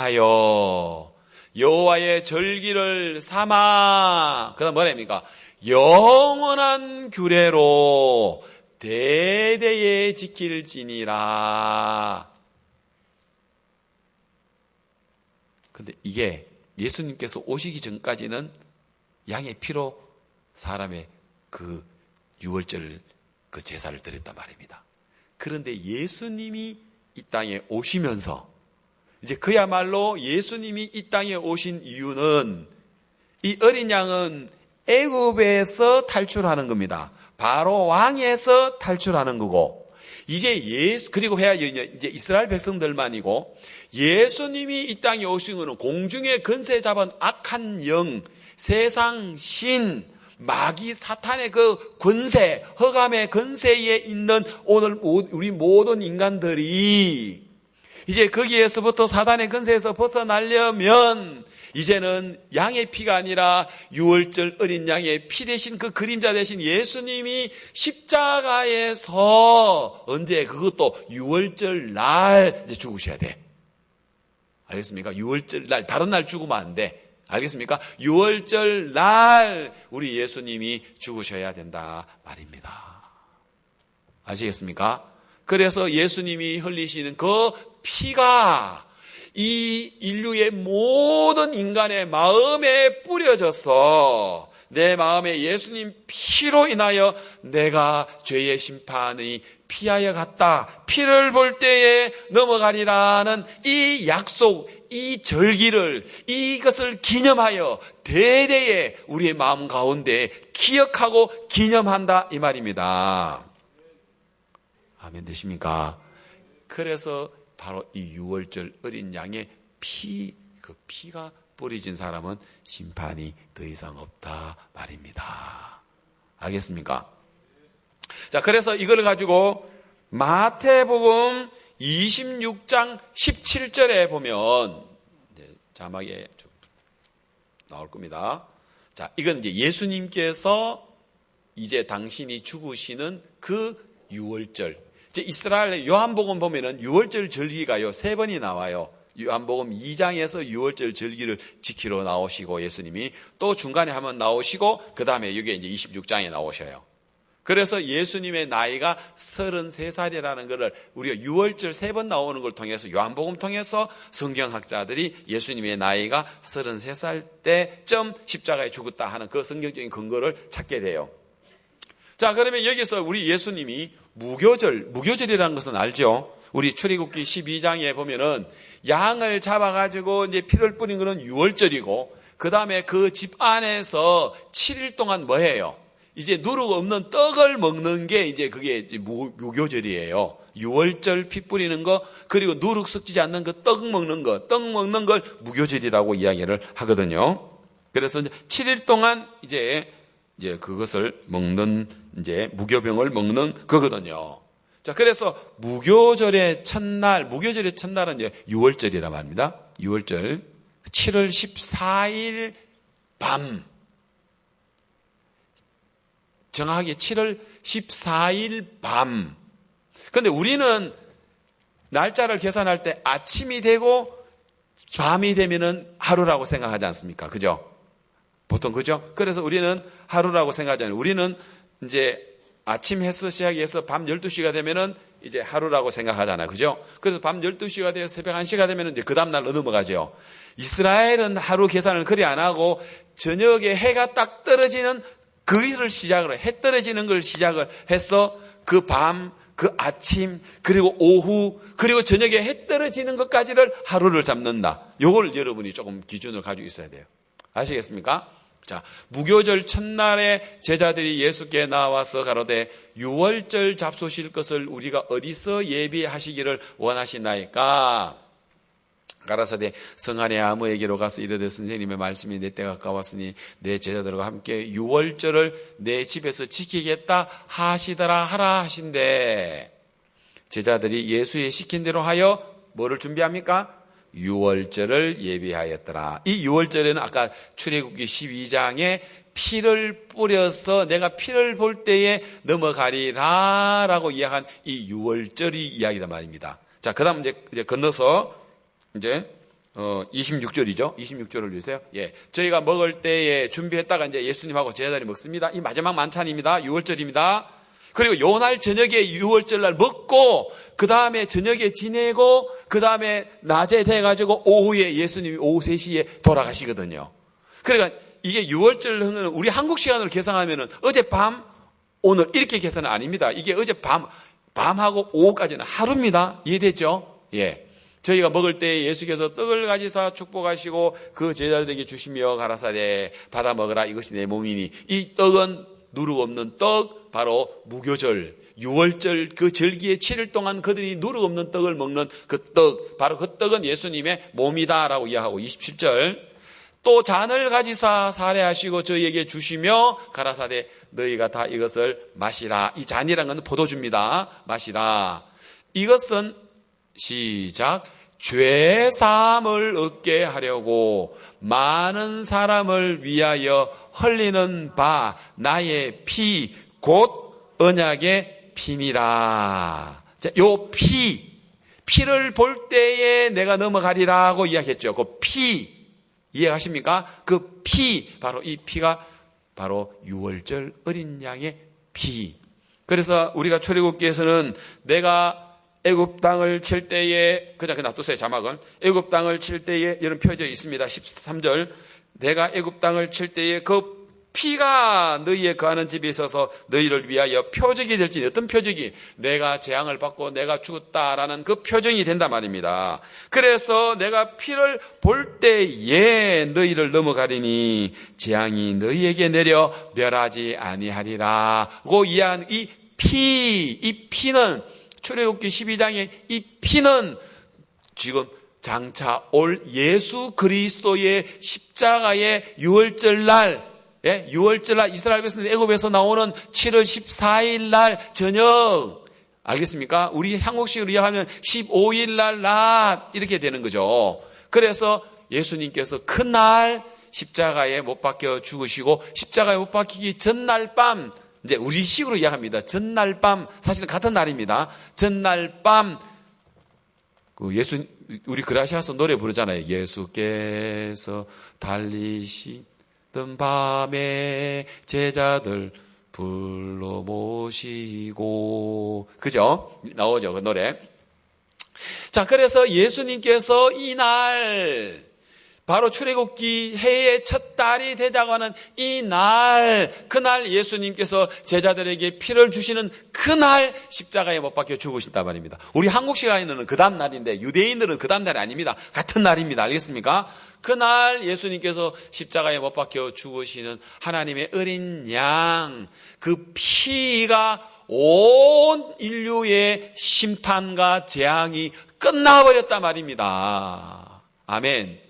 기념하여 여호와의 절기를 삼아 그다음 뭐랍니까? 영원한 규례로 대대에 지킬지니라. 근데 이게 예수님께서 오시기 전까지는 양의 피로 사람의 그 6월절 그 제사를 드렸단 말입니다. 그런데 예수님이 이 땅에 오시면서 이제 그야말로 예수님이 이 땅에 오신 이유는 이 어린 양은 애굽에서 탈출하는 겁니다. 바로 왕에서 탈출하는 거고, 이제 그리고 해야 이제 이스라엘 백성들만이고, 예수님이 이 땅에 오신 것은 공중의 권세 잡은 악한 영, 세상 신, 마귀 사탄의 그 권세, 흑암의 권세에 있는 오늘 우리 모든 인간들이 이제 거기에서부터 사단의 권세에서 벗어나려면 이제는 양의 피가 아니라 유월절 어린 양의 피 대신 그 그림자 대신 예수님이 십자가에서 언제 그것도 유월절 날 이제 죽으셔야 돼. 알겠습니까? 유월절 날, 다른 날 죽으면 안 돼. 알겠습니까? 유월절 날 우리 예수님이 죽으셔야 된다 말입니다. 아시겠습니까? 그래서 예수님이 흘리시는 그 피가 이 인류의 모든 인간의 마음에 뿌려져서 내 마음에 예수님 피로 인하여 내가 죄의 심판이 피하여 갔다, 피를 볼 때에 넘어가리라는 이 약속, 이 절기를, 이것을 기념하여 대대에 우리의 마음 가운데 기억하고 기념한다 이 말입니다. 아멘 되십니까? 그래서 바로 이 유월절 어린 양의 그 피가 뿌려진 사람은 심판이 더 이상 없다 말입니다. 알겠습니까? 자, 그래서 이걸 가지고 마태복음 26장 17절에 보면 자막에 나올 겁니다. 자, 이건 이제 예수님께서 이제 당신이 죽으시는 그 유월절. 이제 이스라엘 요한복음 보면은 유월절 절기가요 3번이 나와요. 요한복음 2장에서 유월절 절기를 지키러 나오시고 예수님이 또 중간에 한번 나오시고 그 다음에 여기 이제 26장에 나오셔요. 그래서 예수님의 나이가 33살이라는 것을 우리가 유월절 3번 나오는 걸 통해서 요한복음 통해서 성경학자들이 예수님의 나이가 33살 때쯤 십자가에 죽었다 하는 그 성경적인 근거를 찾게 돼요. 자, 그러면 여기서 우리 예수님이 무교절이라는 것은 알죠? 우리 출애굽기 12장에 보면은 양을 잡아가지고 이제 피를 뿌린 것은 유월절이고, 그 다음에 그 집 안에서 7일 동안 뭐 해요? 이제 누룩 없는 떡을 먹는 게 이제 그게 무교절이에요. 유월절 피 뿌리는 거, 그리고 누룩 섞이지 않는 그 떡 먹는 걸 무교절이라고 이야기를 하거든요. 그래서 이제 7일 동안 이제 그것을 먹는, 이제 무교병을 먹는 거거든요. 자, 그래서 무교절의 첫날은 이제 유월절이라 말입니다. 유월절 7월 14일 밤, 정확하게 7월 14일 밤. 근데 우리는 날짜를 계산할 때 아침이 되고 밤이 되면은 하루라고 생각하지 않습니까? 그죠? 보통 그죠? 그래서 우리는 하루라고 생각하잖아요. 우리는 이제 아침 햇서 시작해서 밤 12시가 되면은 이제 하루라고 생각하잖아요. 그죠? 그래서 밤 12시가 돼서 새벽 1시가 되면은 이제 그 다음날로 넘어가죠. 이스라엘은 하루 계산을 그리 안 하고 저녁에 해가 딱 떨어지는 그 일을 시작으로, 해 떨어지는 걸 시작을 해서 그 밤, 그 아침, 그리고 오후, 그리고 저녁에 해 떨어지는 것까지를 하루를 잡는다. 요걸 여러분이 조금 기준을 가지고 있어야 돼요. 아시겠습니까? 자, 무교절 첫날에 제자들이 예수께 나와서 가로되 유월절 잡수실 것을 우리가 어디서 예비하시기를 원하시나이까? 가라사대 성 안에 아무에게로 가서 이르되 선생님의 말씀이 내 때가 가까웠으니 내 제자들과 함께 유월절을 내 집에서 지키겠다 하시더라 하라 하신대. 제자들이 예수의 시킨 대로 하여 뭐를 준비합니까? 유월절을 예비하였더라. 이 유월절에는 아까 출애굽기 12장에 피를 뿌려서 내가 피를 볼 때에 넘어가리라 라고 이야기한 이 유월절이 이야기다 말입니다. 자, 그 다음 이제 건너서 이제 26절이죠. 26절을 주세요. 예, 저희가 먹을 때에 준비했다가 이제 예수님하고 제자들이 먹습니다. 이 마지막 만찬입니다. 유월절입니다. 그리고 요날 저녁에 유월절날 먹고 그 다음에 저녁에 지내고 그 다음에 낮에 돼가지고 오후에 예수님이 오후 3시에 돌아가시거든요. 그러니까 이게 유월절 흥은 우리 한국 시간으로 계산하면은 어젯밤 오늘 이렇게 계산은 아닙니다. 이게 어제 밤하고 오후까지는 하루입니다. 이해됐죠? 예. 저희가 먹을 때 예수께서 떡을 가지사 축복하시고 그 제자들에게 주시며 가라사대 받아 먹으라 이것이 내 몸이니, 이 떡은 누룩 없는 떡, 바로 무교절, 유월절 그 절기에 7일 동안 그들이 누룩 없는 떡을 먹는 그 떡, 바로 그 떡은 예수님의 몸이다라고 이야기하고, 27절 또 잔을 가지사 사례하시고 저희에게 주시며 가라사대 너희가 다 이것을 마시라. 이 잔이란 건 포도주입니다. 마시라. 이것은 시작. 죄 사함을 얻게 하려고 많은 사람을 위하여 흘리는 바 나의 피 곧 언약의 피니라. 자, 요 피를 볼 때에 내가 넘어가리라고 이야기했죠. 그 피 이해하십니까? 그 피, 바로 이 피가 바로 유월절 어린 양의 피. 그래서 우리가 출애굽기에서는 내가 애굽 땅을 칠 때에, 그냥 놔두세요, 자막은. 애굽 땅을 칠 때에 이런 표져 있습니다. 13절. 내가 애굽 땅을 칠 때에 그 피가 너희의 거하는 집에 있어서 너희를 위하여 표적이 될지. 어떤 표적이? 내가 재앙을 받고 내가 죽었다라는 그 표정이 된단 말입니다. 그래서 내가 피를 볼 때에 너희를 넘어가리니 재앙이 너희에게 내려 멸하지 아니하리라고 이해한 이 피는 출애굽기 12장의 이 피는 지금 장차 올 예수 그리스도의 십자가의 유월절 날, 예? 6월절 날 이스라엘 백성 애굽에서 나오는 7월 14일 날 저녁, 알겠습니까? 우리 한국식으로 이야기하면 15일 날 낮 이렇게 되는 거죠. 그래서 예수님께서 그날 십자가에 못 박혀 죽으시고 십자가에 못 박히기 전날 밤, 이제 우리 식으로 이야기합니다. 전날 밤, 사실은 같은 날입니다. 전날 밤 우리 그라시아서 노래 부르잖아요. 예수께서 달리시던 밤에 제자들 불러 모시고, 그죠? 나오죠, 그 노래. 자, 그래서 예수님께서 이날 바로 출애굽기 해의 첫 달이 되자고 하는 그날 예수님께서 제자들에게 피를 주시는 그날 십자가에 못 박혀 죽으신단 말입니다. 우리 한국 시간에는 그 다음 날인데 유대인들은 그 다음 날이 아닙니다. 같은 날입니다. 알겠습니까? 그날 예수님께서 십자가에 못 박혀 죽으시는 하나님의 어린 양, 그 피가 온 인류의 심판과 재앙이 끝나버렸단 말입니다. 아멘.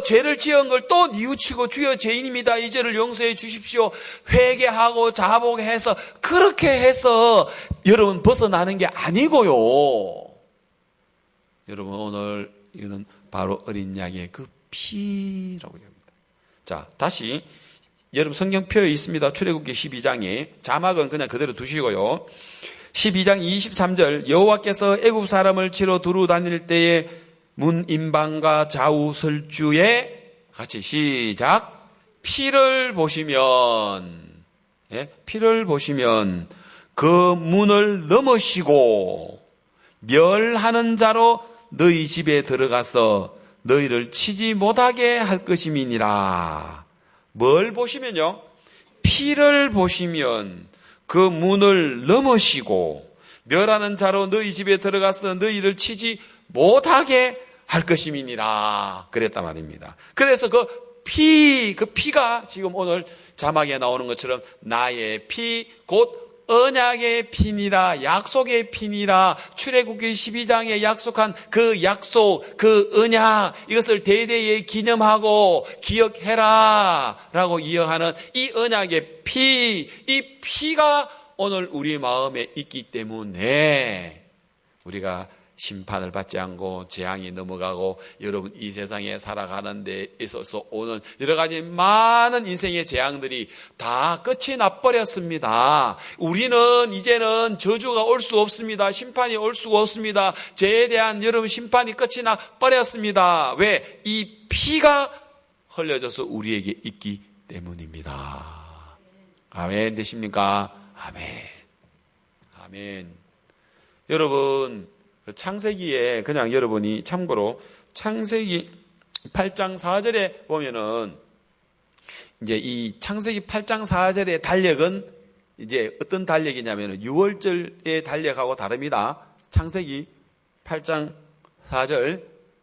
죄를 지은 걸 또 뉘우치고 주여 죄인입니다, 이 죄를 용서해 주십시오, 회개하고 자복해서 그렇게 해서 여러분 벗어나는 게 아니고요. 여러분 오늘 이거는 바로 어린 양의 그 피라고 합니다. 자, 다시 여러분 성경표에 있습니다. 출애굽기 12장에 자막은 그냥 그대로 두시고요. 12장 23절 여호와께서 애굽 사람을 치러 두루 다닐 때에 문 임방과 좌우 설주에 같이 시작. 피를 보시면 그 문을 넘으시고 멸하는 자로 너희 집에 들어가서 너희를 치지 못하게 할 것임이니라. 뭘 보시면요? 피를 보시면 그 문을 넘으시고 멸하는 자로 너희 집에 들어가서 너희를 치지 못하게 할 것임이니라 그랬단 말입니다. 그래서 그 피가 지금 오늘 자막에 나오는 것처럼 나의 피 곧 언약의 피니라, 약속의 피니라, 출애굽기 12장에 약속한 그 약속, 그 언약, 이것을 대대에 기념하고 기억해라 라고 이어하는 이 언약의 피, 이 피가 오늘 우리 마음에 있기 때문에 우리가 심판을 받지 않고 재앙이 넘어가고 여러분 이 세상에 살아가는 데 있어서 오는 여러 가지 많은 인생의 재앙들이 다 끝이 나버렸습니다. 우리는 이제는 저주가 올 수 없습니다. 심판이 올 수가 없습니다. 죄에 대한 여러분 심판이 끝이 나버렸습니다. 왜? 이 피가 흘려져서 우리에게 있기 때문입니다. 아멘 되십니까? 아멘. 아멘. 여러분 창세기에 그냥 여러분이 참고로 창세기 8장 4절에 보면은 이제 이 창세기 8장 4절의 달력은 이제 어떤 달력이냐면 6월절의 달력하고 다릅니다. 창세기 8장 4절.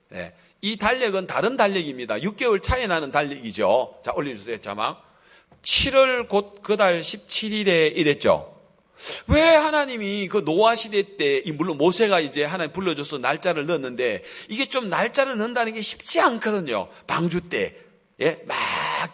네. 이 달력은 다른 달력입니다. 6개월 차이 나는 달력이죠. 자, 올려주세요. 자막. 7월 곧 그 달 17일에 이랬죠. 왜 하나님이 그 노아 시대 때, 물론 모세가 이제 하나님 불러줘서 날짜를 넣었는데, 이게 좀 날짜를 넣는다는 게 쉽지 않거든요. 방주 때. 예, 막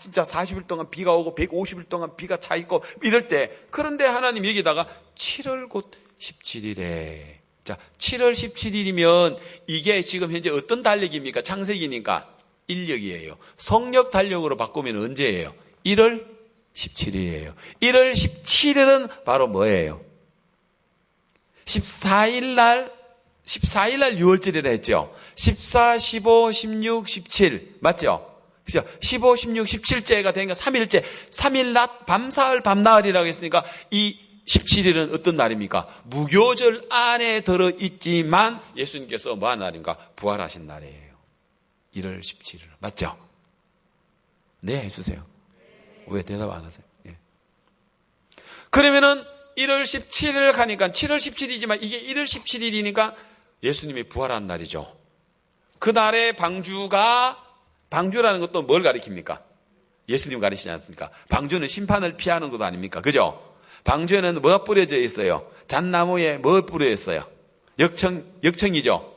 진짜 40일 동안 비가 오고 150일 동안 비가 차 있고 이럴 때. 그런데 하나님 여기다가 7월 곧 17일에. 자, 7월 17일이면 이게 지금 현재 어떤 달력입니까? 창세기니까 인력이에요. 성력 달력으로 바꾸면 언제예요? 1월 17일이에요. 1월 17일은 바로 뭐예요? 14일 날 6월절이라 했죠. 14, 15, 16, 17 맞죠? 그죠? 15, 16, 17제가 되니까 3일째. 3일 낮, 밤사흘, 밤나흘이라고 했으니까 이 17일은 어떤 날입니까? 무교절 안에 들어있지만 예수님께서 뭐한 날인가? 부활하신 날이에요. 1월 17일. 맞죠? 네, 해주세요. 왜 대답 안 하세요? 예. 그러면은 1월 17일 가니까 7월 17일이지만 이게 1월 17일이니까 예수님이 부활한 날이죠. 그날의 방주라는 것도 뭘 가리킵니까? 예수님 가리시지 않습니까? 방주는 심판을 피하는 것도 아닙니까? 그죠? 방주에는 뭐가 뿌려져 있어요? 잣나무에 뭐 뿌려 있어요? 역청이죠?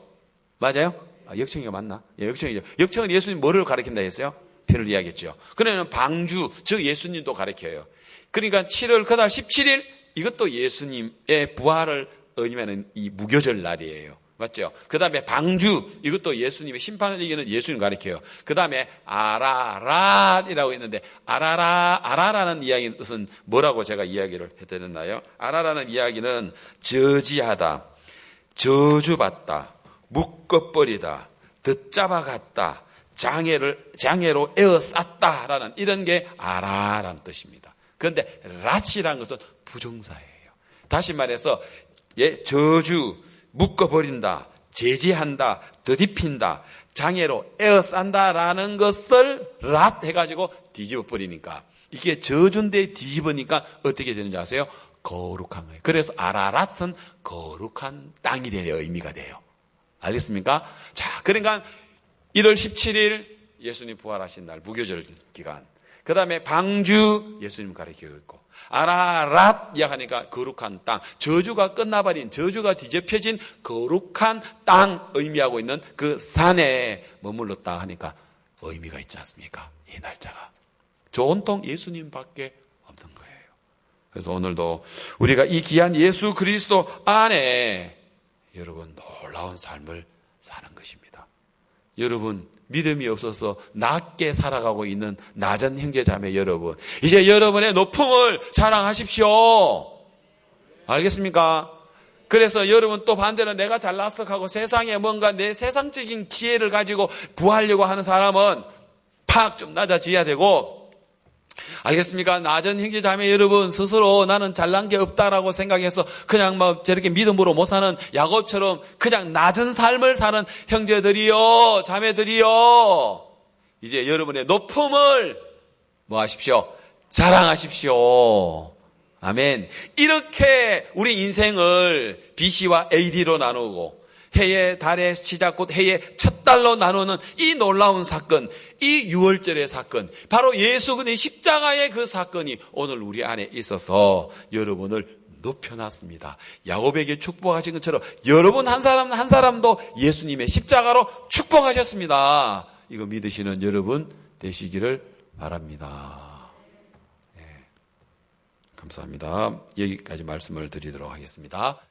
맞아요? 역청이가 맞나? 예, 역청이죠. 역청은 예수님 뭐를 가리킨다 했어요? 피를 이야기했죠. 그러면 방주, 즉 예수님도 가리켜요. 그러니까 7월 그달 17일 이것도 예수님의 부활을 의미하는 이 무교절 날이에요. 맞죠? 그 다음에 방주, 이것도 예수님의 심판을 이기는 예수님 가리켜요. 그 다음에 아라랏이라고 있는데, 아라라는 이야기의 뜻은 뭐라고 제가 이야기를 해드렸나요? 아라라는 이야기는 저지하다, 저주받다, 묶어버리다, 듣잡아갔다, 장애로 에어쌌다라는 이런 게 아라라는 뜻입니다. 그런데 랏이라는 것은 부정사예요. 다시 말해서, 저주, 묶어버린다, 제지한다, 더딥힌다, 장애로 에어싼다라는 것을 랏 해가지고 뒤집어버리니까 이게 저주인데 뒤집으니까 어떻게 되는지 아세요? 거룩한 거예요. 그래서 아라랏은 거룩한 땅이 돼요. 의미가 돼요. 알겠습니까? 자, 그러니까 1월 17일 예수님 부활하신 날 무교절 기간, 그 다음에 방주 예수님 가리키고 있고, 아라랏 이야기하니까 거룩한 땅, 저주가 끝나버린, 저주가 뒤집혀진 거룩한 땅 의미하고 있는 그 산에 머물렀다 하니까 의미가 있지 않습니까? 이 날짜가 온통 예수님밖에 없는 거예요. 그래서 오늘도 우리가 이 귀한 예수 그리스도 안에 여러분 놀라운 삶을 사는 것입니다. 여러분 믿음이 없어서 낮게 살아가고 있는 낮은 형제자매 여러분, 이제 여러분의 높음을 자랑하십시오. 알겠습니까? 그래서 여러분 또 반대로 내가 잘났어 하고 세상에 뭔가 내 세상적인 기회를 가지고 구하려고 하는 사람은 팍 좀 낮아져야 되고, 알겠습니까? 낮은 형제자매 여러분, 스스로 나는 잘난 게 없다라고 생각해서 그냥 막 저렇게 믿음으로 못 사는 야곱처럼 그냥 낮은 삶을 사는 형제들이요, 자매들이요, 이제 여러분의 높음을 뭐 하십시오? 자랑하십시오. 아멘. 이렇게 우리 인생을 BC와 AD로 나누고 해의 달의 시작 곧 해의 첫 달로 나누는 이 놀라운 사건, 이 6월절의 사건, 바로 예수 그리스도의 십자가의 그 사건이 오늘 우리 안에 있어서 여러분을 높여놨습니다. 야곱에게 축복하신 것처럼 여러분 한 사람 한 사람도 예수님의 십자가로 축복하셨습니다. 이거 믿으시는 여러분 되시기를 바랍니다. 네. 감사합니다. 여기까지 말씀을 드리도록 하겠습니다.